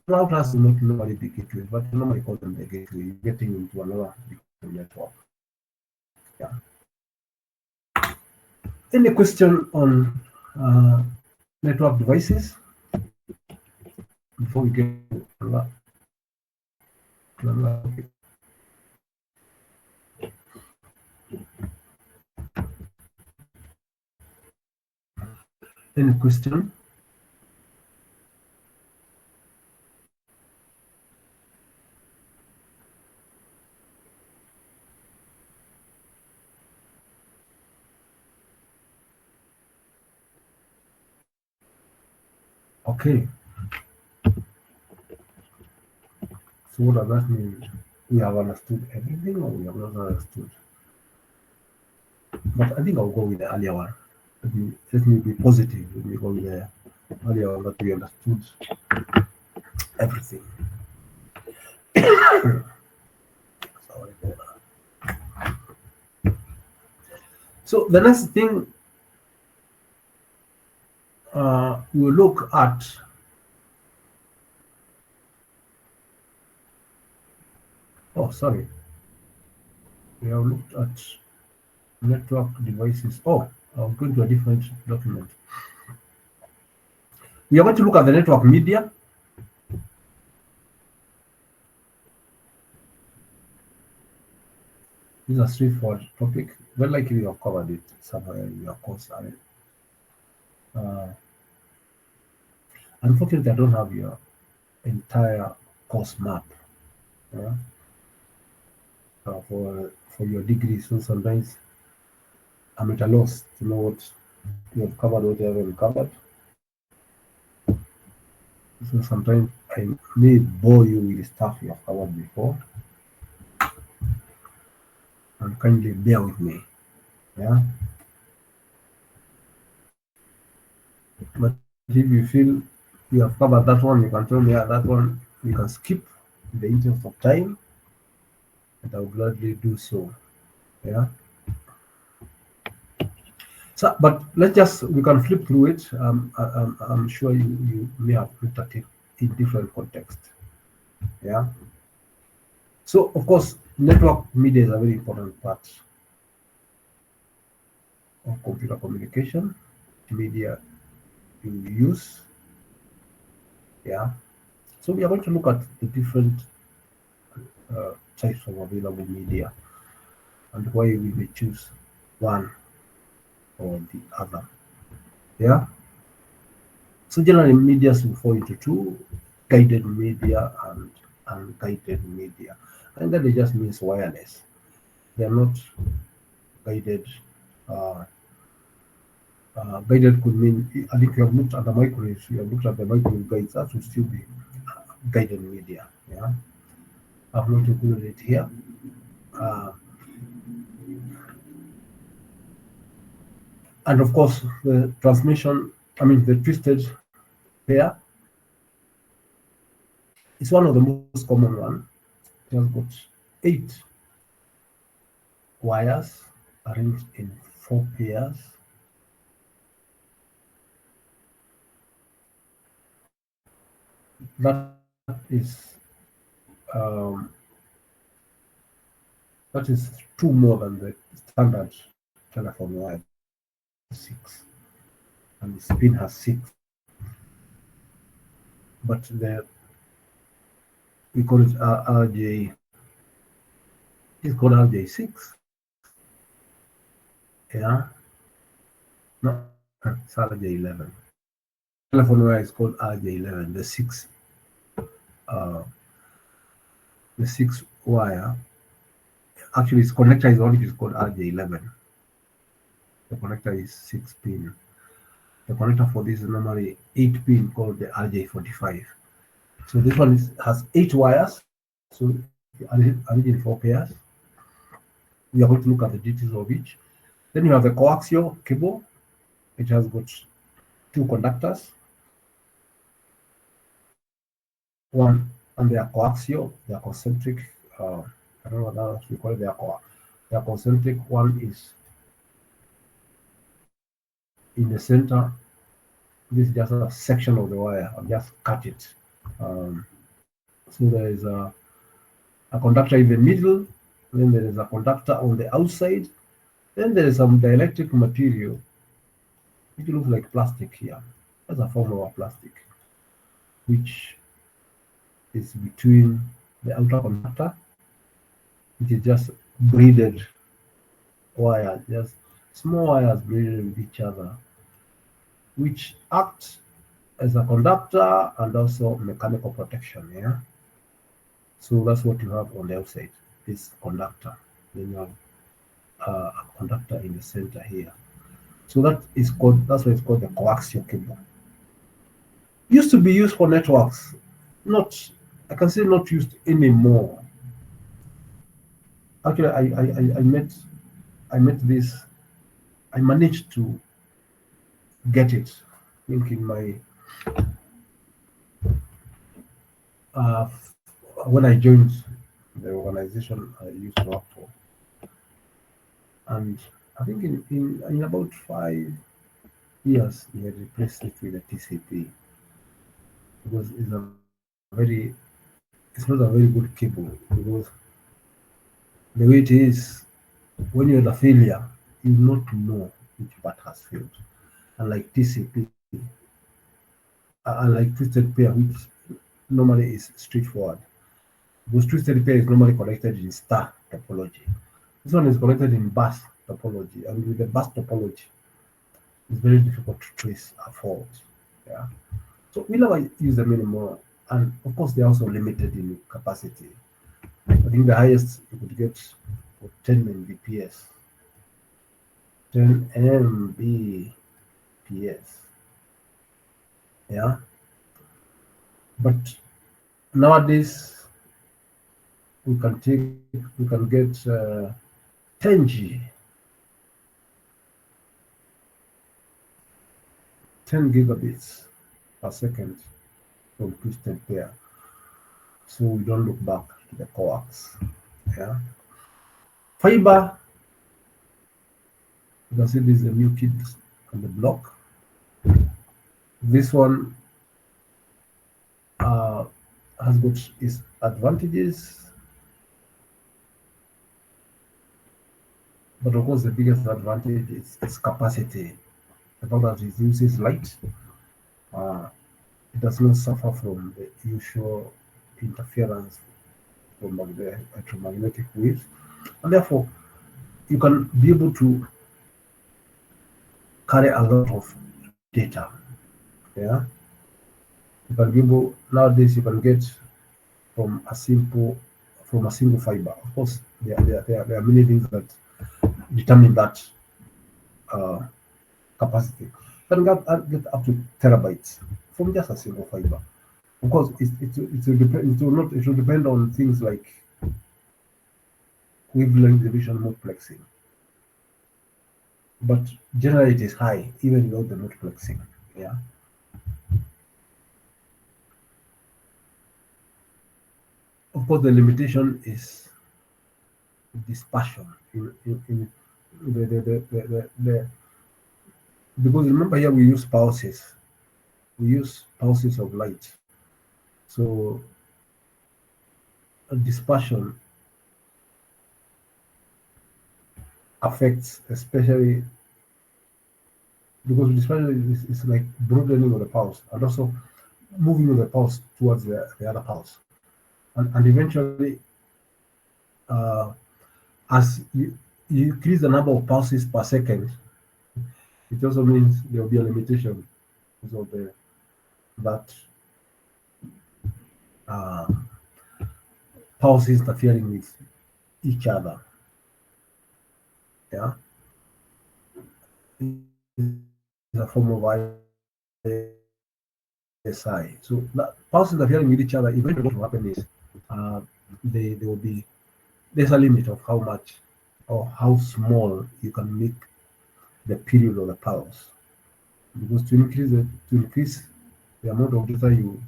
routers will not normally be gateways, but you normally call them the gateway. You're getting into another network. Yeah. Any question on network devices before we get to another topic? Any question? Okay. So what does that mean? We have understood everything or we have not understood? But I think I'll go with the earlier one. Let me be positive. Let me go with the earlier one that we understood everything. Sorry. So the next thing we'll look at sorry. We have looked at network devices. I'm going to a different document. We are going to look at the network media. This is a straightforward topic. Very likely you have covered it somewhere in your course. Unfortunately, I don't have your entire course map for your degree. So sometimes I'm at a loss to know what you have covered, what you haven't covered. So sometimes I may bore you with stuff you have covered before. And kindly bear with me. Yeah. But if you feel you have covered that one, you can tell me that one you can skip in the interest of time. and I will gladly do so. Yeah. So, but we can flip through it. I'm sure you may have looked at it in different contexts. Yeah. So, of course, network media is a very important part of computer communication. Media you use. Yeah. So we are going to look at the different types of available media and why we may choose one or the other. Yeah. So generally, media will fall into two: guided media and unguided media. And that just means wireless. They are not guided. Uh, Guided could mean, I think you have looked at the microwaves. You have looked at the microwave guides. That would still be guided media. Yeah. I've not included it here. Uh, and of course, the transmission. I mean, the twisted pair is one of the most common one. It has got 8 wires arranged in 4 pairs. That um, is two more than the standard telephone wire, which is 6, and the spin has 6. But we call it RJ. It's called RJ6. Yeah, no, it's RJ11. Telephone wire is called RJ11. Uh, the 6 wire. Actually, its connector is only called RJ11. The connector is 6 pin. The connector for this is normally 8 pin called the RJ45. So this one has 8 wires. So arranged in 4 pairs. We are going to look at the details of each. Then you have the coaxial cable. It has got 2 conductors. One, and they are coaxial. They are concentric. I don't know what else we call it. They are concentric. One is in the center. This is just a section of the wire. I'll just cut it. Um, so there is a conductor in the middle. Then there is a conductor on the outside. Then there is some dielectric material. It looks like plastic here. That's a form of a plastic, which is between the outer conductor, which is just braided wire, just small wires braided with each other, which act as a conductor and also mechanical protection. Yeah. So that's what you have on the outside, this conductor. Then you have a conductor in the center here. So that's why it's called the coaxial cable. Used to be used for networks, not, I can say not used anymore. Actually, I met this. I managed to get it. I think in my uh, when I joined the organization I used to work for, and I think in about 5 years we had replaced it with a TCP, because it's not a very good cable, because the way it is, when you're the failure, you not know which part has failed. Unlike TCP, unlike twisted pair, which normally is straightforward. Because twisted pair is normally connected in star topology. This one is connected in bus topology, and with the bus topology, it's very difficult to trace a fault. Yeah. So we never use them anymore. And of course, they're also limited in capacity. I think the highest you could get for 10 Mbps. 10 Mbps. Yeah. But nowadays, we can get 10G, 10 gigabits per second from twisted pair. So we don't look back to the coax. Yeah. Fiber, you can see this is a new kid on the block. This one uh, has got its advantages, but of course the biggest advantage is its capacity. The fact that it uses light, uh, it does not suffer from the usual interference from the electromagnetic waves, and therefore you can be able to carry a lot of data. Yeah, you can be able nowadays you can get from a simple from a single fiber. Of course, there are many things that determine that uh, capacity. You can get up to terabytes from just a single fiber. Of course, it will depend. It will depend on things like wavelength division multiplexing. But generally, it is high even without the multiplexing. Yeah. Of course, the limitation is dispersion. In because remember here we use pulses. We use pulses of light. So dispersion affects especially because dispersion is like broadening of the pulse and also moving of the pulse towards the other pulse. And eventually, uh, as you increase the number of pulses per second, it also means there will be a limitation because of that uh, pulses interfering with each other. Yeah, it's a form of ISI. So that pulses interfering with each other, eventually what will happen is uh, they will be there's a limit of how much or how small you can make the period of the pulse. Because to increase the amount of data you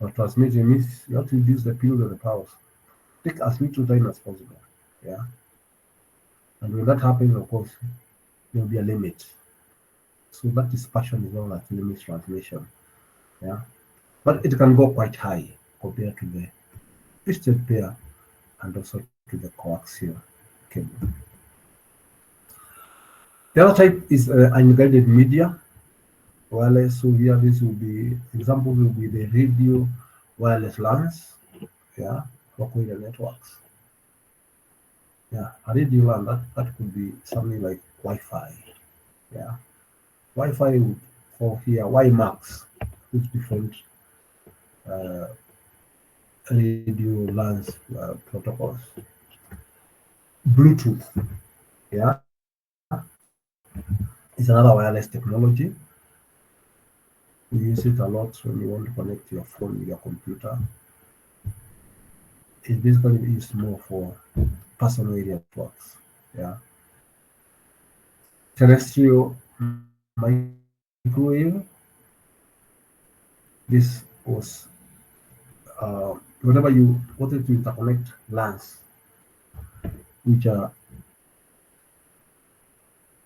are transmitting means you have to reduce the period of the pulse. Take as little time as possible. Yeah. And when that happens, of course, there will be a limit. So that dispersion is known as limit transmission. Yeah. But it can go quite high compared to the twisted pair and also to the coaxial cable. The other type is unguided media wireless. So here this will be example will be the radio wireless LANs, yeah, for courier networks. Yeah, a radio LAN that could be something like Wi-Fi. Yeah, Wi-Fi would for here WiMAX with different uh, radio LANs protocols. Bluetooth, yeah, is another wireless technology. We use it a lot when you want to connect your phone with your computer. It's basically used more for personal area networks. Yeah. Terrestrial microwave. This was whenever you wanted to interconnect LANs which are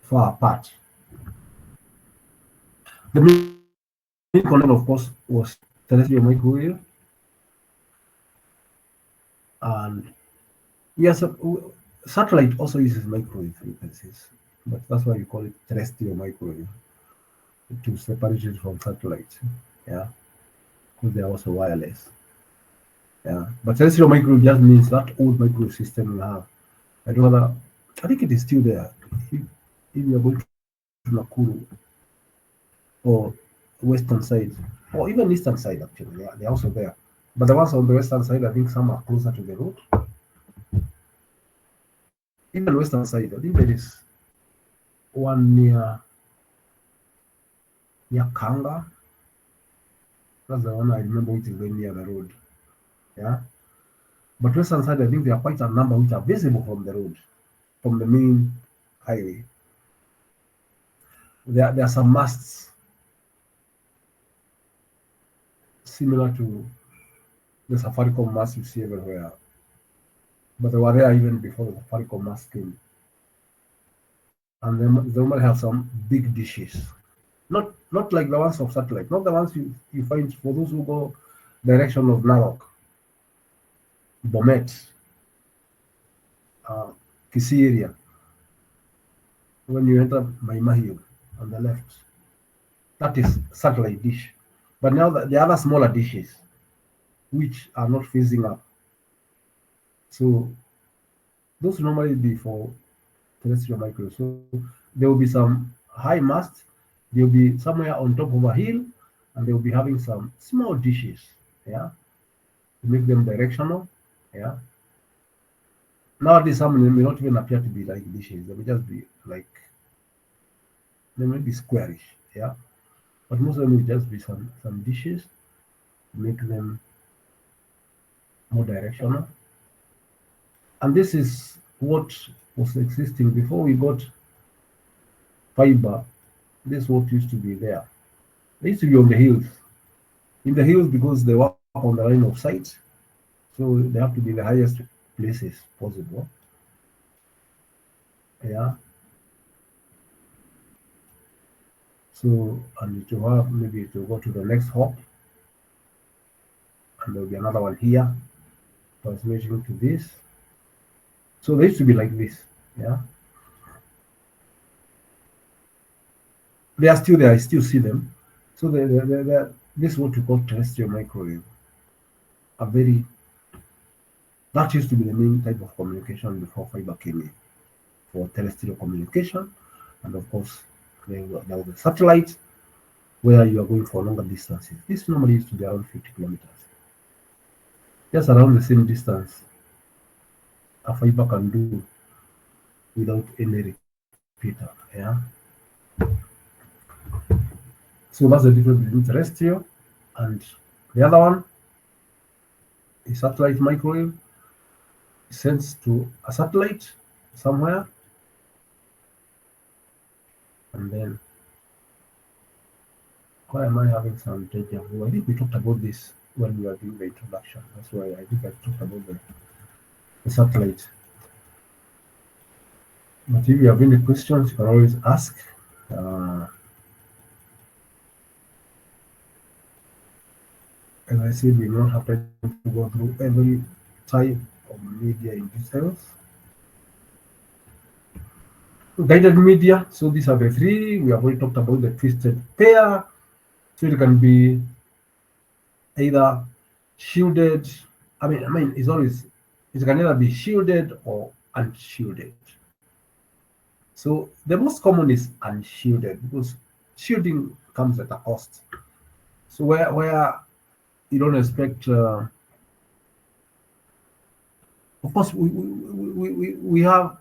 far apart. The main connection, of course, was terrestrial microwave, and we are satellite also uses microwave frequencies, but that's why you call it terrestrial microwave to separate it from satellite. Yeah, because they are also wireless. Yeah, but terrestrial microwave just means that old microwave system we have. I don't know. I think it is still there. If you are going to Nakuru or western side, or even eastern side, actually, they're also there. But the ones on the western side, I think some are closer to the road. Even western side, I think there is one near Kanga. That's the one I remember which is very near the road. Yeah. But western side, I think there are quite a number which are visible from the road, from the main highway. There are some masts similar to the Safaricom masts you see everywhere. but they were there even before the Safaricom mask came. And they normally have some big dishes, not like the ones of satellite, not the ones you find for those who go direction of Narok, Bomet, uh, Kisii area. When you enter Maimahiu on the left, that is satellite dish. But now the other smaller dishes, which are not facing up, so those normally be for terrestrial microwaves. So there will be some high mast, there will be somewhere on top of a hill, and they will be having some small dishes, yeah, to make them directional, yeah. Nowadays, some may not even appear to be like dishes; they may just be like they may be squarish, yeah. But most of them will just be some dishes to make them more directional. And this is what was existing before we got fiber. This is what used to be there. They used to be on the hills. In the hills because they work on the line of sight, so they have to be in the highest places possible. Yeah. So and it will have maybe it will go to the next hop, and there will be another one here transmitting to this. So they used to be like this. Yeah. They are still there. I still see them. So this is what we call terrestrial microwave. A very That used to be the main type of communication before fiber came in for terrestrial communication, and of course there was a satellite where you are going for longer distances. This normally used to be around 50 kilometers, just around the same distance a fiber can do without any repeater. Yeah. So that's the difference between terrestrial and the other one is satellite microwave. It sends to a satellite somewhere, and then why am I having some deja vu? I think we talked about this when we were doing the introduction. That's why I think I talked about the satellite. But if you have any questions, you can always ask. Uh, as I said, we don't have time to go through every type of media in details. Guided media. So these are the three. We have already talked about the twisted pair. So it can be either shielded. It's always it can either be shielded or unshielded. So the most common is unshielded because shielding comes at a cost. So where you don't expect, of course, we have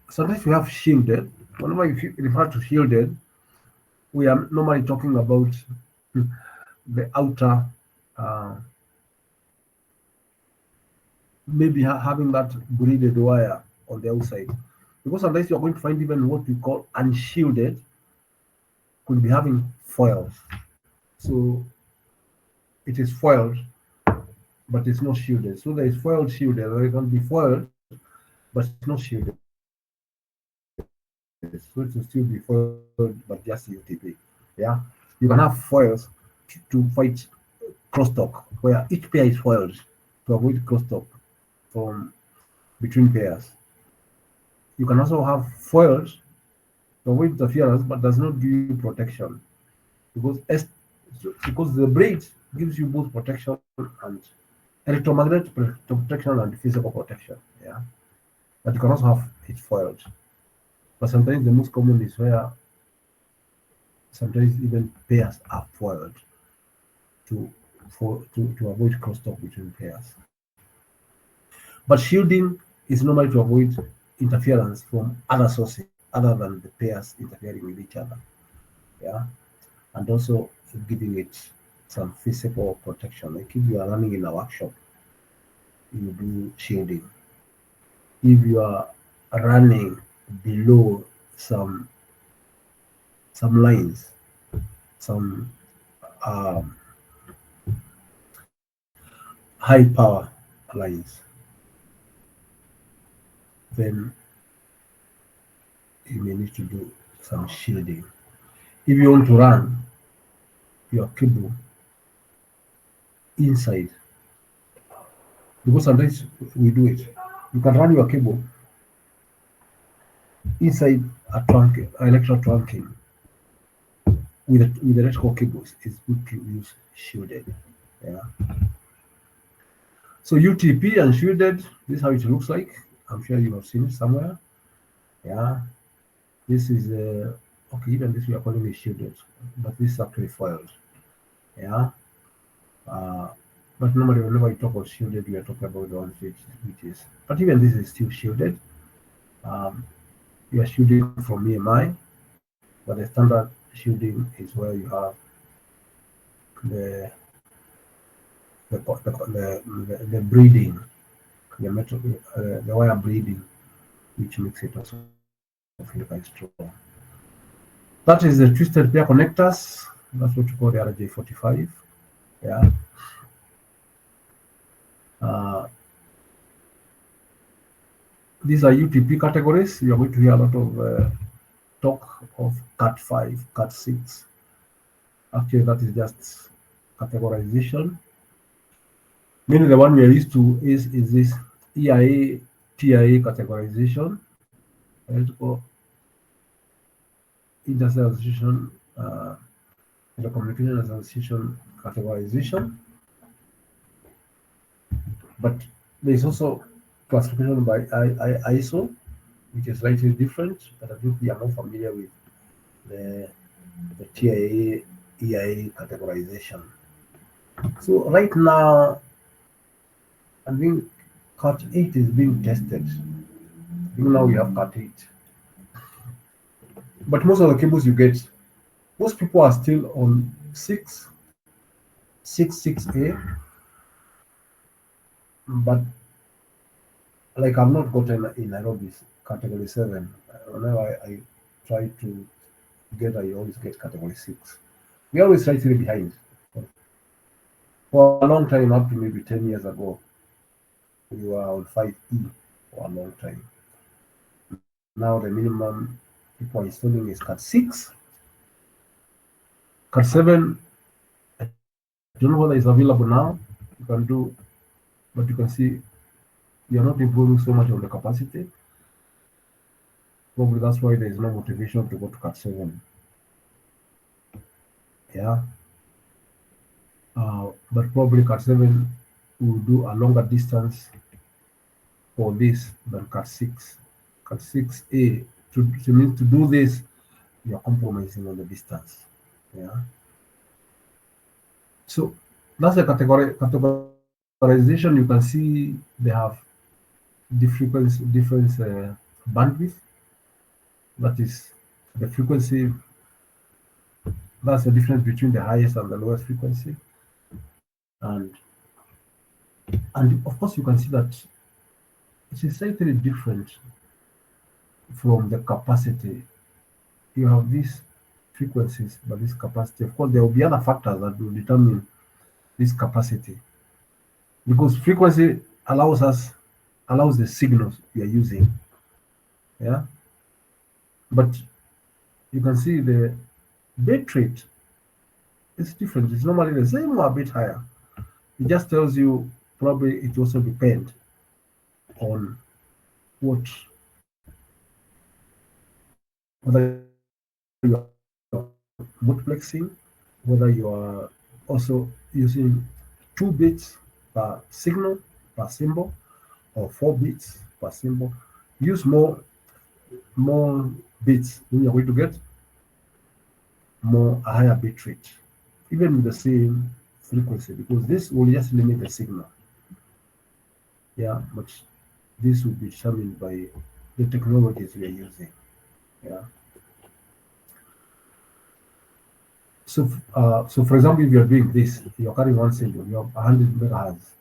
sometimes we have shielded. Whenever you refer to shielded, we are normally talking about the outer, uh, maybe having that braided wire on the outside. Because sometimes you're going to find even what we call unshielded could be having foils. So it is foiled, but it's not shielded. So there is foiled shielded, or it can be foiled, but it's not shielded. So it will still be foiled, but just UTP. Yeah. You can have foils to fight crosstalk, where each pair is foiled to avoid crosstalk from between pairs. You can also have foils to avoid interference, but does not give you protection because the braid gives you both protection and electromagnetic protection and physical protection. Yeah, but you can also have it foiled. But sometimes the most common is where sometimes even pairs are foiled to to avoid crosstalk between pairs. But shielding is normally to avoid interference from other sources other than the pairs interfering with each other. Yeah, and also giving it some physical protection. Like if you are running in a workshop, you do shielding. If you are running below some lines, some um, high power lines. Then you may need to do some shielding. If you want to run your cable inside, because sometimes we do it, you can run your cable inside a trunk, electrical trunking. With electrical cables, it's good to use shielded. Yeah. So UTP and shielded, this is how it looks like. I'm sure you have seen it somewhere. Yeah. This is okay, even this we are calling it shielded, but this is actually foiled. Yeah. But normally whenever you talk about shielded, we are talking about the ones which is, but even this is still shielded. You are shielding from EMI, but the standard shielding is where you have the the breeding, the metal, the wire breeding, which makes it also feel quite strong. That is the twisted pair connectors. That's what you call the RJ45. Yeah. These are UTP categories. You're going to hear a lot of talk of Cat 5, Cat 6. Actually, that is just categorization. Meaning the one we are used to is this EIA, TIA categorization, electrical industrial association, telecommunication association categorization. But there is also classification by ISO, which is slightly different, but I think we are more familiar with the TIA, EIA categorization. So right now, I think Cat 8 is being tested. Even now we have Cat 8. But most of the cables you get, most people are still on 6A, but like I'm not gotten in Nairobi's category 7. Whenever I try to get, I always get category 6. We are always slightly behind. For a long time, up to maybe 10 years ago, we were on 5E for a long time. Now the minimum people are installing is Cat 6. Cat 7, I don't know whether it's available now. You can do, but you can see you are not improving so much on the capacity. Probably that's why there is no motivation to go to Cat 7. Yeah. But probably Cat 7 will do a longer distance for this than Cat 6. Cat 6A, to do this, you are compromising on the distance. Yeah. So that's the categorization. You can see they have different bandwidth. That is the frequency. That's the difference between the highest and the lowest frequency. And of course you can see that it is slightly different from the capacity. You have these frequencies, but this capacity, of course, there will be other factors that will determine this capacity, because frequency allows the signals we are using. Yeah, but you can see the bit rate is different. It's normally the same or a bit higher. It just tells you probably it also depends on what, whether you are multiplexing, whether you are also using 2 bits per signal, per symbol, or 4 bits per symbol. Use more bits, then you're going to get a higher bit rate, even with the same frequency, because this will just limit the signal. Yeah, but this will be determined by the technologies we are using. Yeah. So, so for example, if you're doing this, you're carrying one symbol, you have 100 megahertz.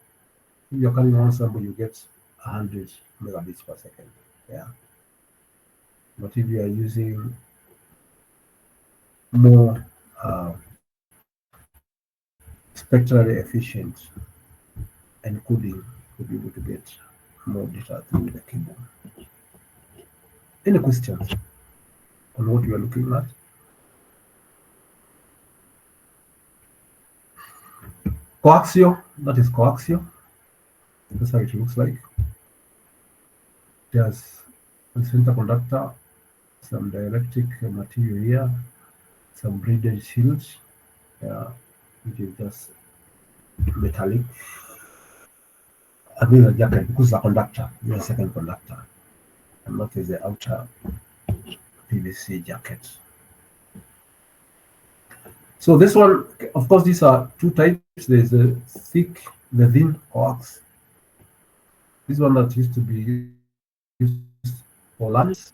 If you're carrying one symbol, you get 100 megabits per second. Yeah. But if you are using more spectrally efficient encoding, to be able to get more data through the cable. Any questions on what we are looking at? Coaxial, that is coaxial. That's how it looks like. There's a center conductor, some dielectric material here, some braided shields, which is just metallic. And then a jacket, because it's a conductor, it's a second conductor, and not as the outer PVC jacket. So this one, of course, these are two types. There's the thick, the thin coax. This one that used to be used for LANs,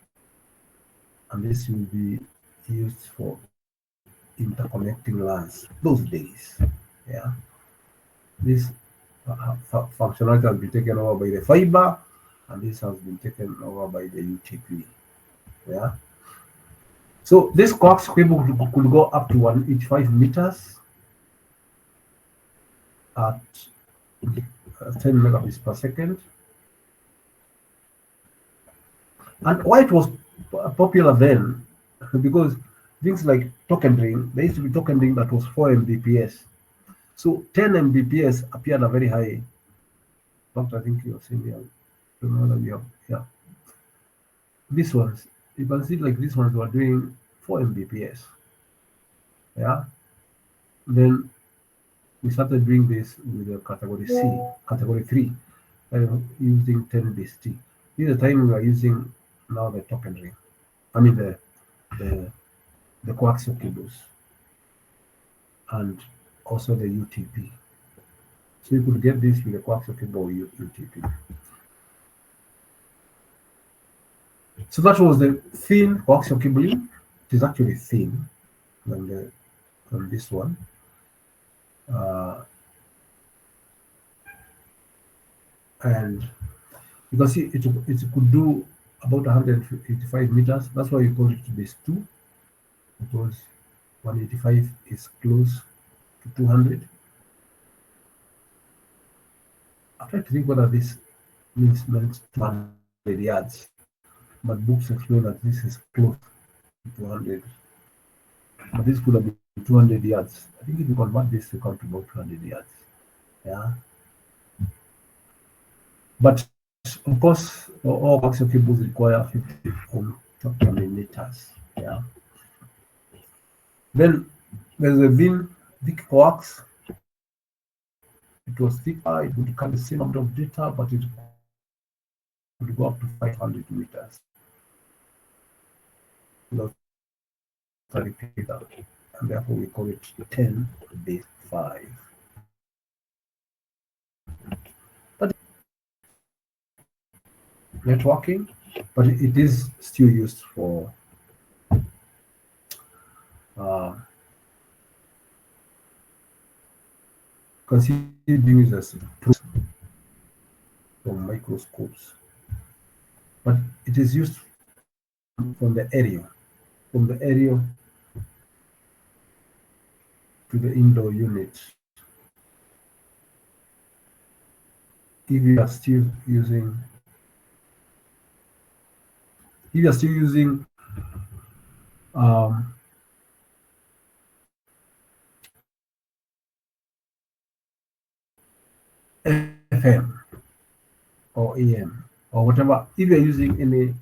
and this will be used for interconnecting LANs those days. Yeah, this functionality has been taken over by the fiber, and this has been taken over by the UTP. Yeah. So this coax cable could go up to 185 meters at 10 megabits per second. And why it was popular then, because things like token ring, there used to be token ring that was 4 Mbps. So 10 Mbps appeared a very high. But I think you're saying, yeah. These ones, you can see like these ones were doing 4 Mbps. Yeah. Then we started doing this with the category C, category 3, using 10 BST. This is the time we are using now the token ring. I mean the coaxial cables and also the UTP. So you could get this with the coaxial cable or UTP. So that was the thin coaxial cabling. It is actually thin than this one. And you can see it could do about 185 meters. That's why you call it base 2, because 185 is close to 200. I try to think whether this means 200 yards, but books explain that this is close to 200. But this could have been 200 yards. I think if you convert this to come to about 200 yards. Yeah. But of course, all coaxial cables require 50 ohm meters. Yeah. Then there's a thick coax. It was thicker. It would carry the same amount of data, but it would go up to 500 meters. And therefore we call it 10 base 5. But networking, but it is still used for considered used as tools for microscopes, but it is used from the area to the indoor unit. If you are still using FM or AM or whatever, if you're using any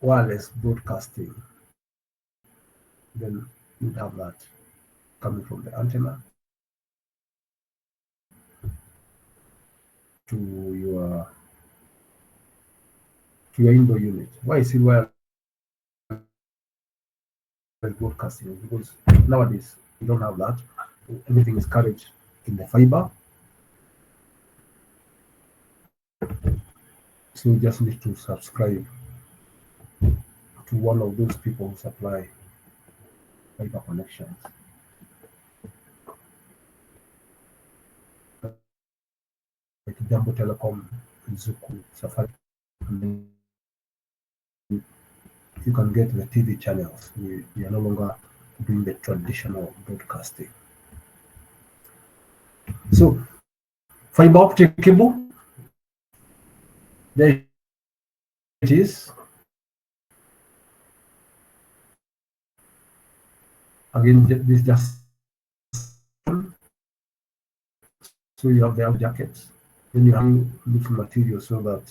wireless broadcasting, then you'd have that coming from the antenna to your indoor unit. Why is it wireless broadcasting? Because nowadays you don't have that. Everything is carried in the fiber. So you just need to subscribe to one of those people who supply fiber connections. Like Jambo Telecom, Zuku, Safari. And then you can get the TV channels. We are no longer doing the traditional broadcasting. So fiber optic cable, there it is. Again, this just so you have the outer jackets, then you have loose material so that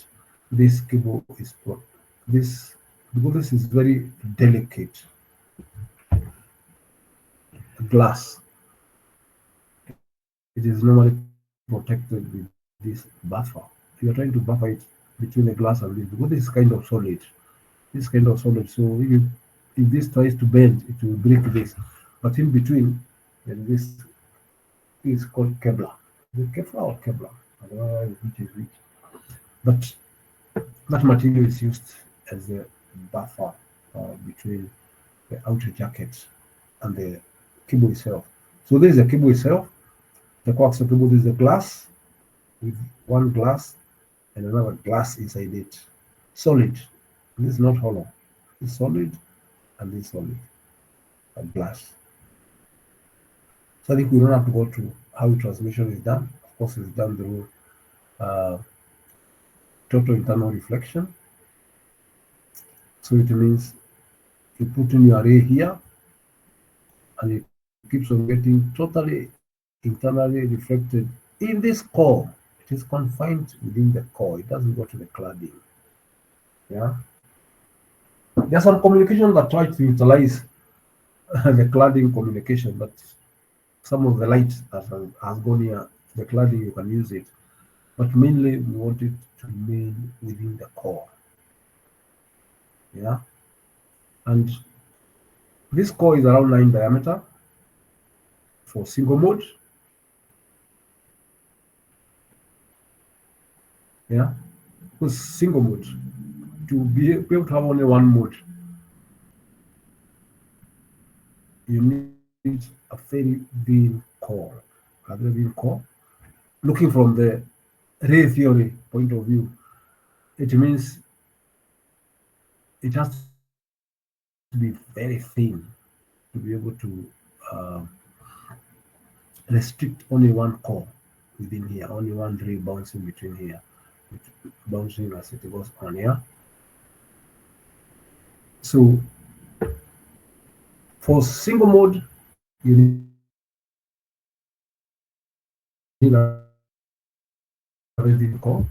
this cable is put. This because this is very delicate glass, it is normally protected with this buffer. You are trying to buffer it between the glass and this because this is kind of solid. This kind of solid. So if this tries to bend, it will break this. But in between, then this is called Kevlar. The Kevlar or Kevlar? I don't know which is which. But that material is used as a buffer between the outer jacket and the cable itself. So this is the cable itself. The coaxial cable, this is the glass with one glass and another glass inside it. Solid. This is not hollow. It's solid and this solid. A glass. So I think we don't have to go through how transmission is done. Of course, it's done through uh, total internal reflection. So it means you put in your array here and it keeps on getting totally internally reflected in this core. It is confined within the core. It doesn't go to the cladding. Yeah. There's some communication that try to utilize the cladding communication, but some of the light that has gone here, the cladding, you can use it. But mainly we want it to remain within the core. Yeah. And this core is around 9 diameter for single mode. Yeah. Because single mode, to be able to have only one mode, you need a very thin core. A very thin core. Looking from the ray theory point of view, it means it has to be very thin to be able to restrict only one core within here, only one ray bouncing between here, bouncing as it goes on here. So for single mode, you need a very thin core.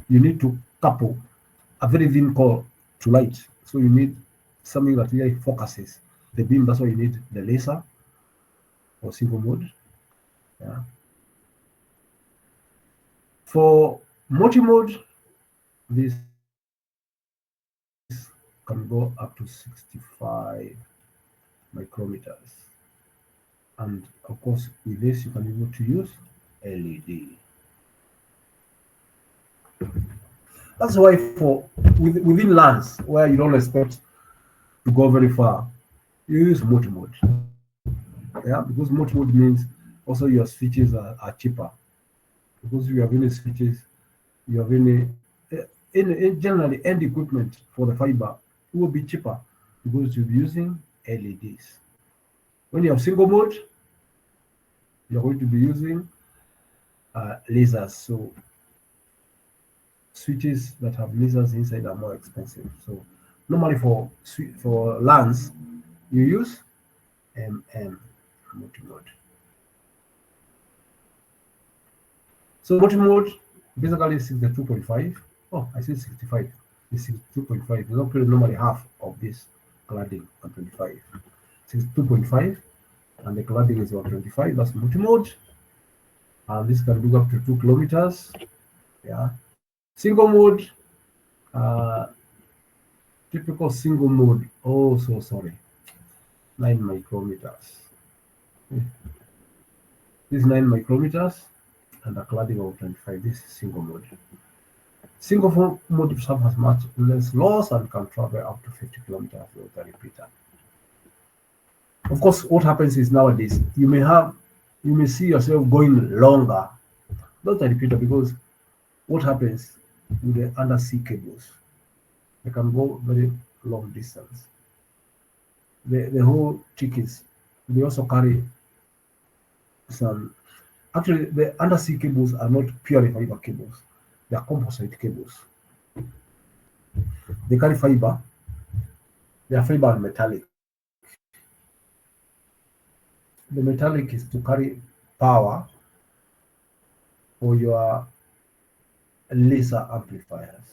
You need to couple a very thin core to light. So you need something that really focuses the beam. That's why you need the laser for single mode. Yeah. For multi-mode, this can go up to 65 micrometers. And of course, with this, you can be able to use LED. That's why for within lands where you don't expect to go very far, you use multi-mode. Yeah, because multi-mode means also your switches are cheaper. Because you have any switches, you have in generally end equipment for the fiber, it will be cheaper because you'll be using LEDs. When you have single mode, you're going to be using lasers. So switches that have lasers inside are more expensive. So normally for LANs, you use multi-mode. So multi-mode basically is 62.5. Oh, I said 65. It's 62.5. It's not normally half of this cladding 125. 62.5 and the cladding is 125. That's multi-mode. And this can go up to 2 kilometers. Yeah. Single mode, uh, typical single mode. Oh, so sorry. 9 micrometers. This is 9 micrometers and a cladding of 25. This is single mode. Single mode has much less loss and can travel up to 50 kilometers with a repeater. Of course, what happens is nowadays you may see yourself going longer, not a repeater, because what happens with the undersea cables, they can go very long distance. The whole trick is they also carry some. Actually, the undersea cables are not purely fiber cables; they are composite cables. They carry fiber. They are fiber and metallic. The metallic is to carry power for your laser amplifiers.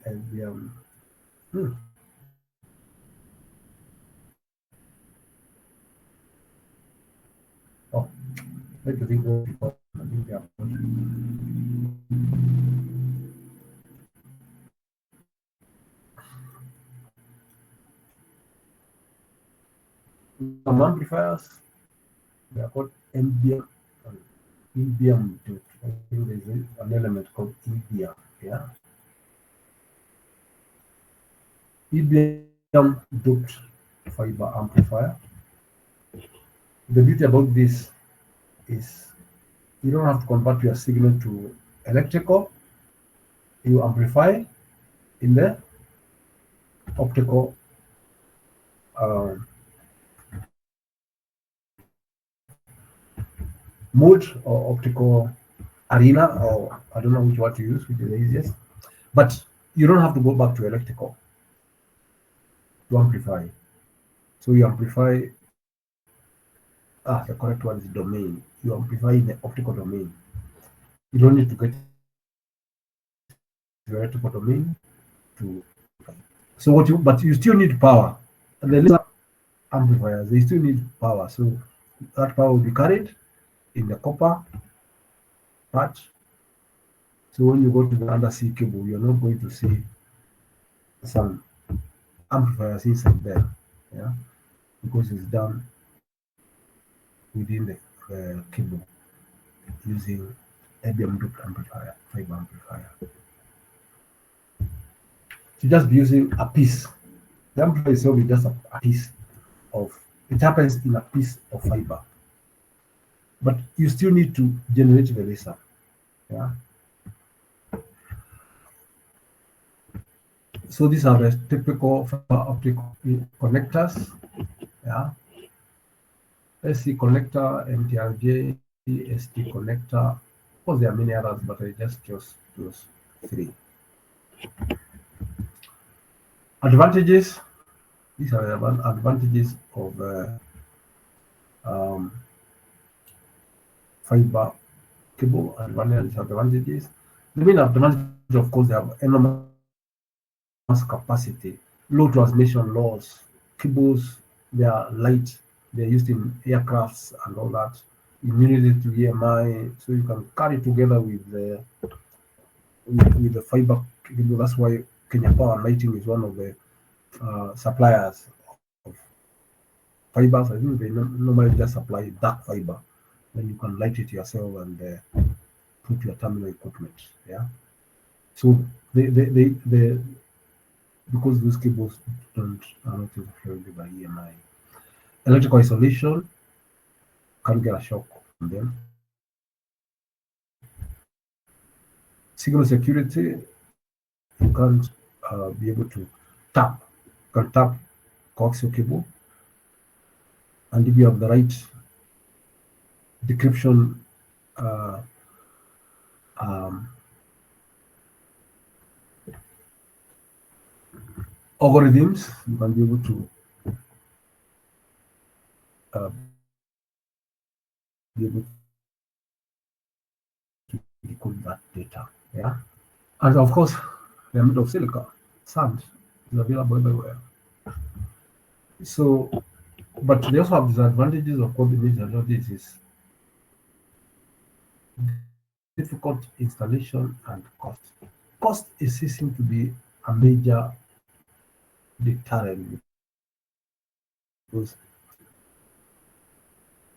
And hmm. Oh, let me think what before. I think they are some amplifiers. They are called MBM. EBM. I think there's an element called EBM. Yeah, EBM doped fiber amplifier. The beauty about this is you don't have to convert your signal to electrical. You amplify in the optical uh, mode or optical arena, or I don't know which one to use, which is the easiest. But you don't have to go back to electrical to amplify. So you amplify, the correct one is domain. You amplify in the optical domain. You don't need to get the electrical domain to. So but you still need power. And the laser amplifiers, they still need power. So that power will be carried in the copper part. So when you go to the undersea cable, you're not going to see some amplifiers inside there, yeah, because it's done within the cable using ABM doped amplifier, fiber amplifier. So just be using a piece. The amplifier itself is just a piece of. It happens in a piece of fiber, but you still need to generate the laser, yeah. So these are the typical fiber optic connectors, yeah. SC connector, MTRJ, ST connector. Of course, there are many others, but I just chose those three. Advantages. These are the advantages of um, fiber cable. Advantages. The main advantage, of course, they have enormous capacity, low transmission loss. Cables, they are light. They're used in aircrafts and all that. Immunity to EMI, so you can carry together with the fiber cable. That's why Kenya Power Lighting is one of the suppliers of fibers. I think they normally just supply dark fiber. Then you can light it yourself and put your terminal equipment. Yeah. So they because those cables are not influenced by EMI. Electrical isolation can get a shock from them. Signal security, you can't be able to tap. You can tap coaxial cable, and if you have the right decryption uh, um, algorithms, you can be able to uh, decode that data. Yeah, and of course, they're made of silica. Sand is available everywhere. So, but they also have disadvantages. Of course, the disadvantages is difficult installation and cost. Cost is ceasing to be a major deterrent because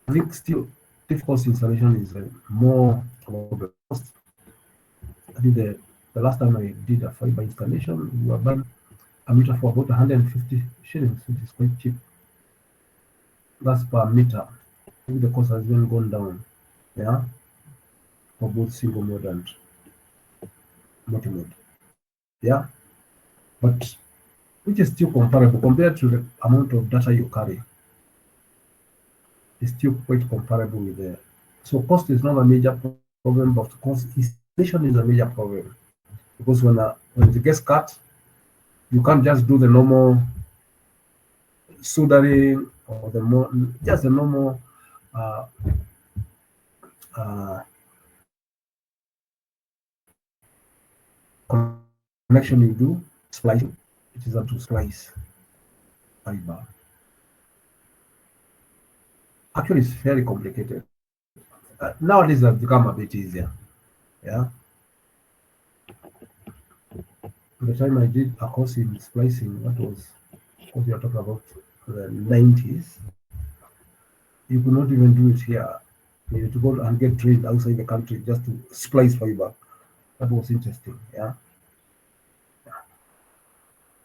I think still difficult installation is more about the cost. I think the last time I did a fiber installation, we were buying a meter for about 150 shillings, which is quite cheap. That's per meter. Maybe the cost has even gone down, yeah, for both single mode and multi mode. Yeah, but which is still comparable compared to the amount of data you carry. It's still quite comparable with the. So cost is not a major problem, but cost installation is a major problem because when it gets cut, you can't just do the normal soldering or just the normal uh, uh, connection you do, splicing. It is to splice fiber. Actually, it's very complicated. Nowadays, it's become a bit easier. Yeah. By the time I did a course in splicing, that was what we are talking about the 90s. You could not even do it here. You need to go and get trained outside the country just to splice fiber. That was interesting. Yeah.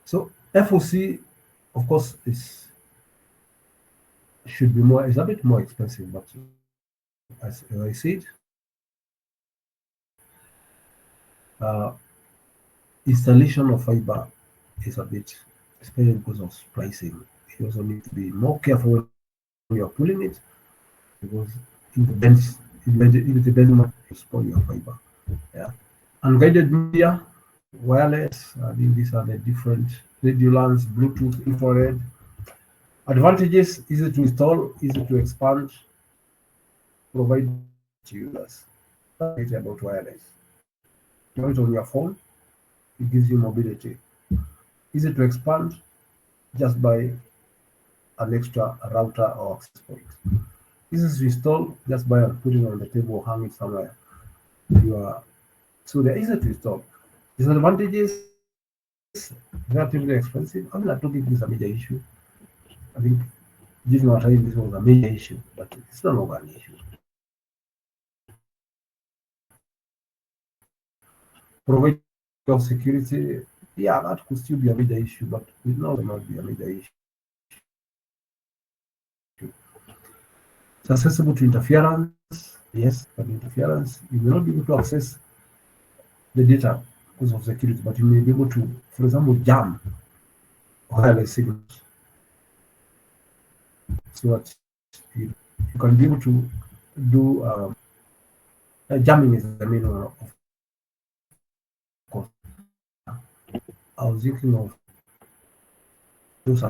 So FOC, of course, should be more. It's a bit more expensive, but as I said, uh, installation of fiber is a bit, especially because of splicing. You also need to be more careful when you're pulling it because if it bends, if it bends, you spoil your fiber. Yeah. Unguided media, wireless. I think these are the different radio LANs, Bluetooth, infrared. Advantages: easy to install, easy to expand, provide to users. That's it about wireless. You have it on your phone, it gives you mobility. Easy to expand, just buy an extra router or access point. Easy to install, just buy and put it on the table or hang it somewhere. So they're easy to install. Disadvantages, relatively expensive. I mean, I don't think this is a major issue. I think during our time this was a major issue, but it's no longer an issue. Providing of security, yeah, that could still be a major issue, but it now will not be a major issue. It's accessible to interference, yes, but interference, you may not be able to access the data because of security, but you may be able to, for example, jam wireless signals so that you can be able to do jamming is the main one, of course. I was thinking of those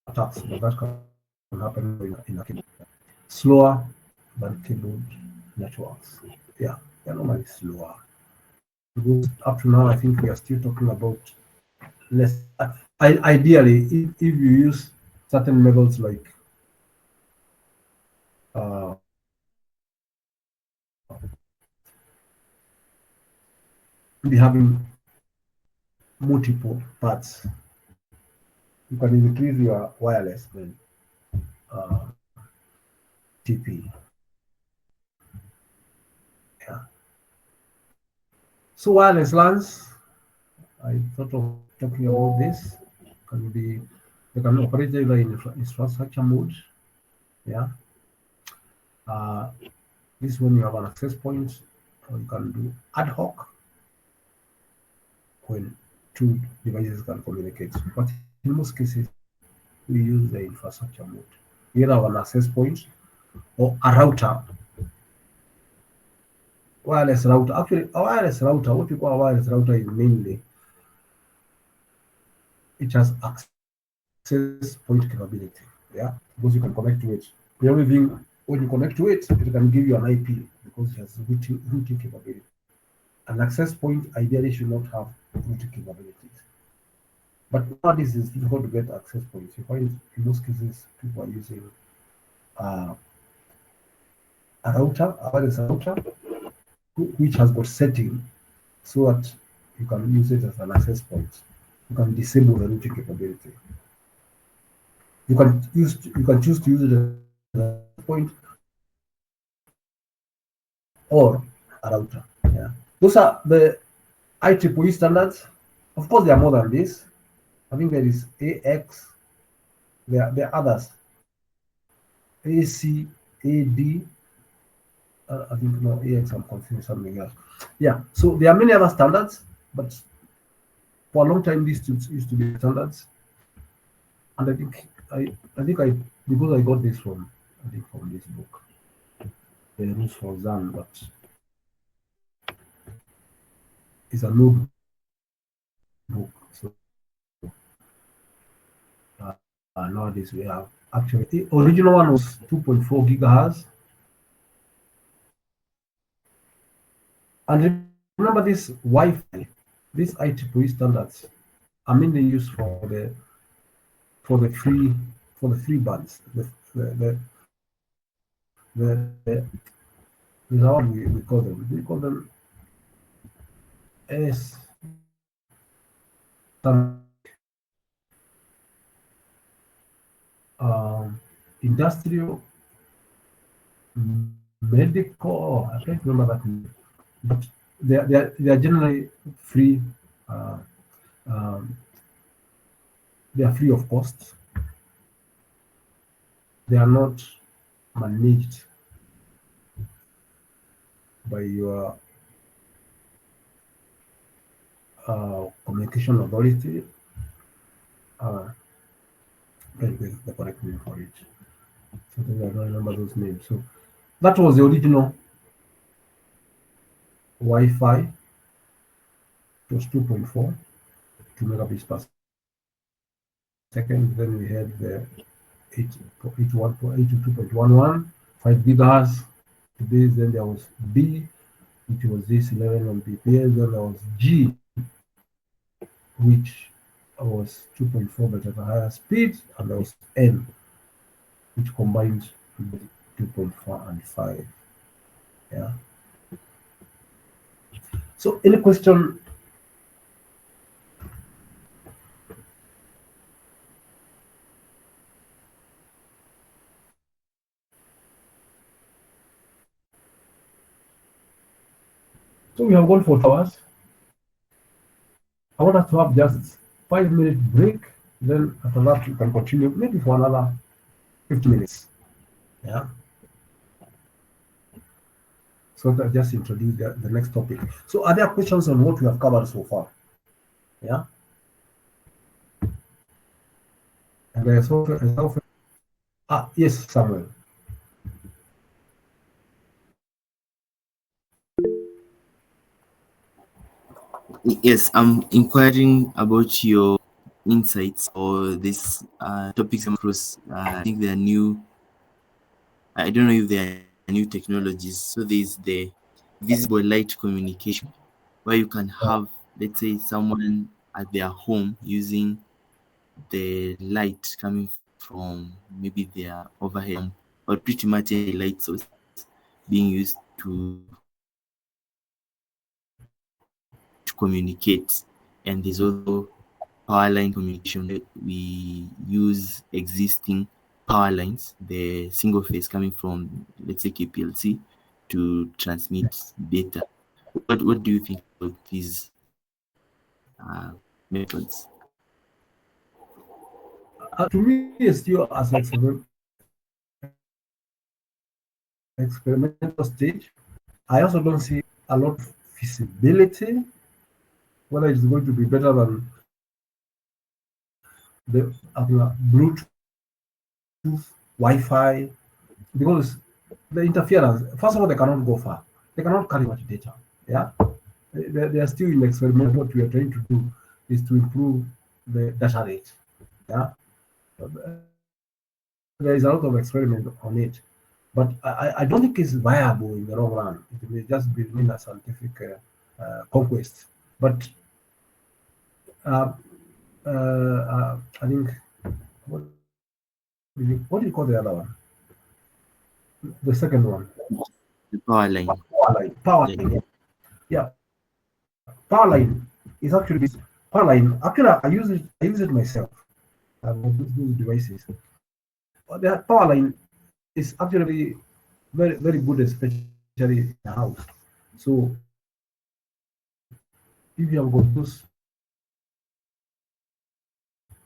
attacks, but that can happen in a cable. Slower than cabled networks. Yeah, they're normally slower. Because up to now, I think we are still talking about less. Ideally, if you use certain methods like uh, be having multiple parts, you can increase your wireless then TP. Yeah. So wireless LANs, I thought of talking about this. Can be they can operate either in infrastructure mode. Yeah. Uh, this one you have an access point, or you can do ad hoc when two devices can communicate. But in most cases, we use the infrastructure mode. We either have an access point or a router. Wireless router. Actually, a wireless router, what we call a wireless router is mainly it has access point capability. Yeah, because you can connect to it. The only thing when you connect to it, it can give you an IP because it has routing capability. An access point ideally should not have routing capabilities. But nowadays it's difficult to get access points. You find in most cases people are using uh, a router, a wireless router, which has got setting so that you can use it as an access point. You can disable the routing capability. You can choose to use it as a point or a router. Yeah. Those are the IEEE standards. Of course, there are more than this. I think there is AX. There are others. AC, AD. I think no AX. I'm confusing something else. Yeah. So there are many other standards, but for a long time these used to be standards, and I think I because I got this from I think from this book, the rules for Zan, but it's a new book. So nowadays we have actually the original one was 2.4 gigahertz, and remember this Wi-Fi, these IEEE standards are mainly used for the free for the free bands. The is how we call them. We call them S industrial medical. I can't remember that name, but they are generally free. Uh, um, they are free of cost. They are not managed by your communication authority. Uh, the correct name for it. Something I don't remember those names. So that was the original Wi-Fi. It was 2.4, 2 megabits per second. Then we had the 802.11, 5 gigahertz. Today, then there was B, which was this 11 Mbps. Then there was G, which was 2.4 but at a higher speed, and there was N, which combined 2.4 and 5. Yeah. So, any question? So we have gone for 2 hours. I want us to have just 5 minute break. Then after that, we can continue maybe for another 50 minutes. Yeah. So that just introduce the next topic. So are there questions on what we have covered so far? Yeah. And there's also yes, Samuel. Yes, I'm inquiring about your insights or this topics across. I think they are new. I don't know if they are new technologies. So there's the visible light communication, where you can have, let's say, someone at their home using the light coming from maybe their overhead or pretty much a light source being used to communicate. And there's also power line communication. We use existing power lines, the single phase coming from, let's say, KPLC to transmit data. What do you think about these methods? To me, it's still as experimental stage. I also don't see a lot of feasibility whether it's going to be better than the Bluetooth, Wi-Fi, because the interference. First of all, they cannot go far. They cannot carry much data. Yeah, they are still in experiment. What we are trying to do is to improve the data rate. Yeah, there is a lot of experiment on it, but I don't think it's viable in the long run. It may just be remain a scientific conquest. But uh, I think what what do you call the other one? The second one, The power line. power line. Power line. Yeah, power line is actually power line. Actually, I use it. I use it myself. Those devices. But the power line is actually very good, especially in the house. So if you have got those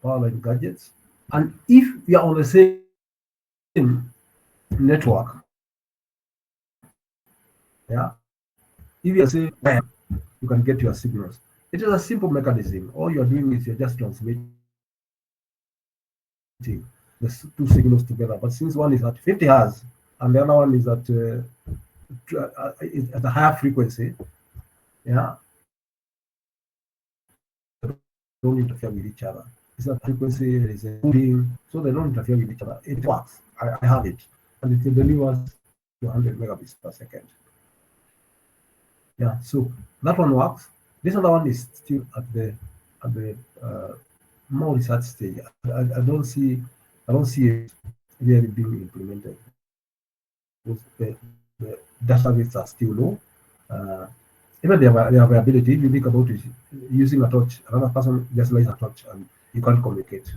power line gadgets, and if you are on the same network, yeah, if you are saying you can get your signals. It is a simple mechanism. All you're doing is you're just transmitting the two signals together. But since one is at 50 hertz and the other one is at a higher frequency, yeah, don't interfere with each other. It's a frequency, there is a cooling, so they don't interfere with each other. It works. I have it, and it delivers 200 megabits per second. Yeah, so that one works. This other one is still at the more research stage. I don't see it really being implemented. The data rates are still low. Even the availability, if you think about it, using a torch, another person just lays a torch and you can't communicate.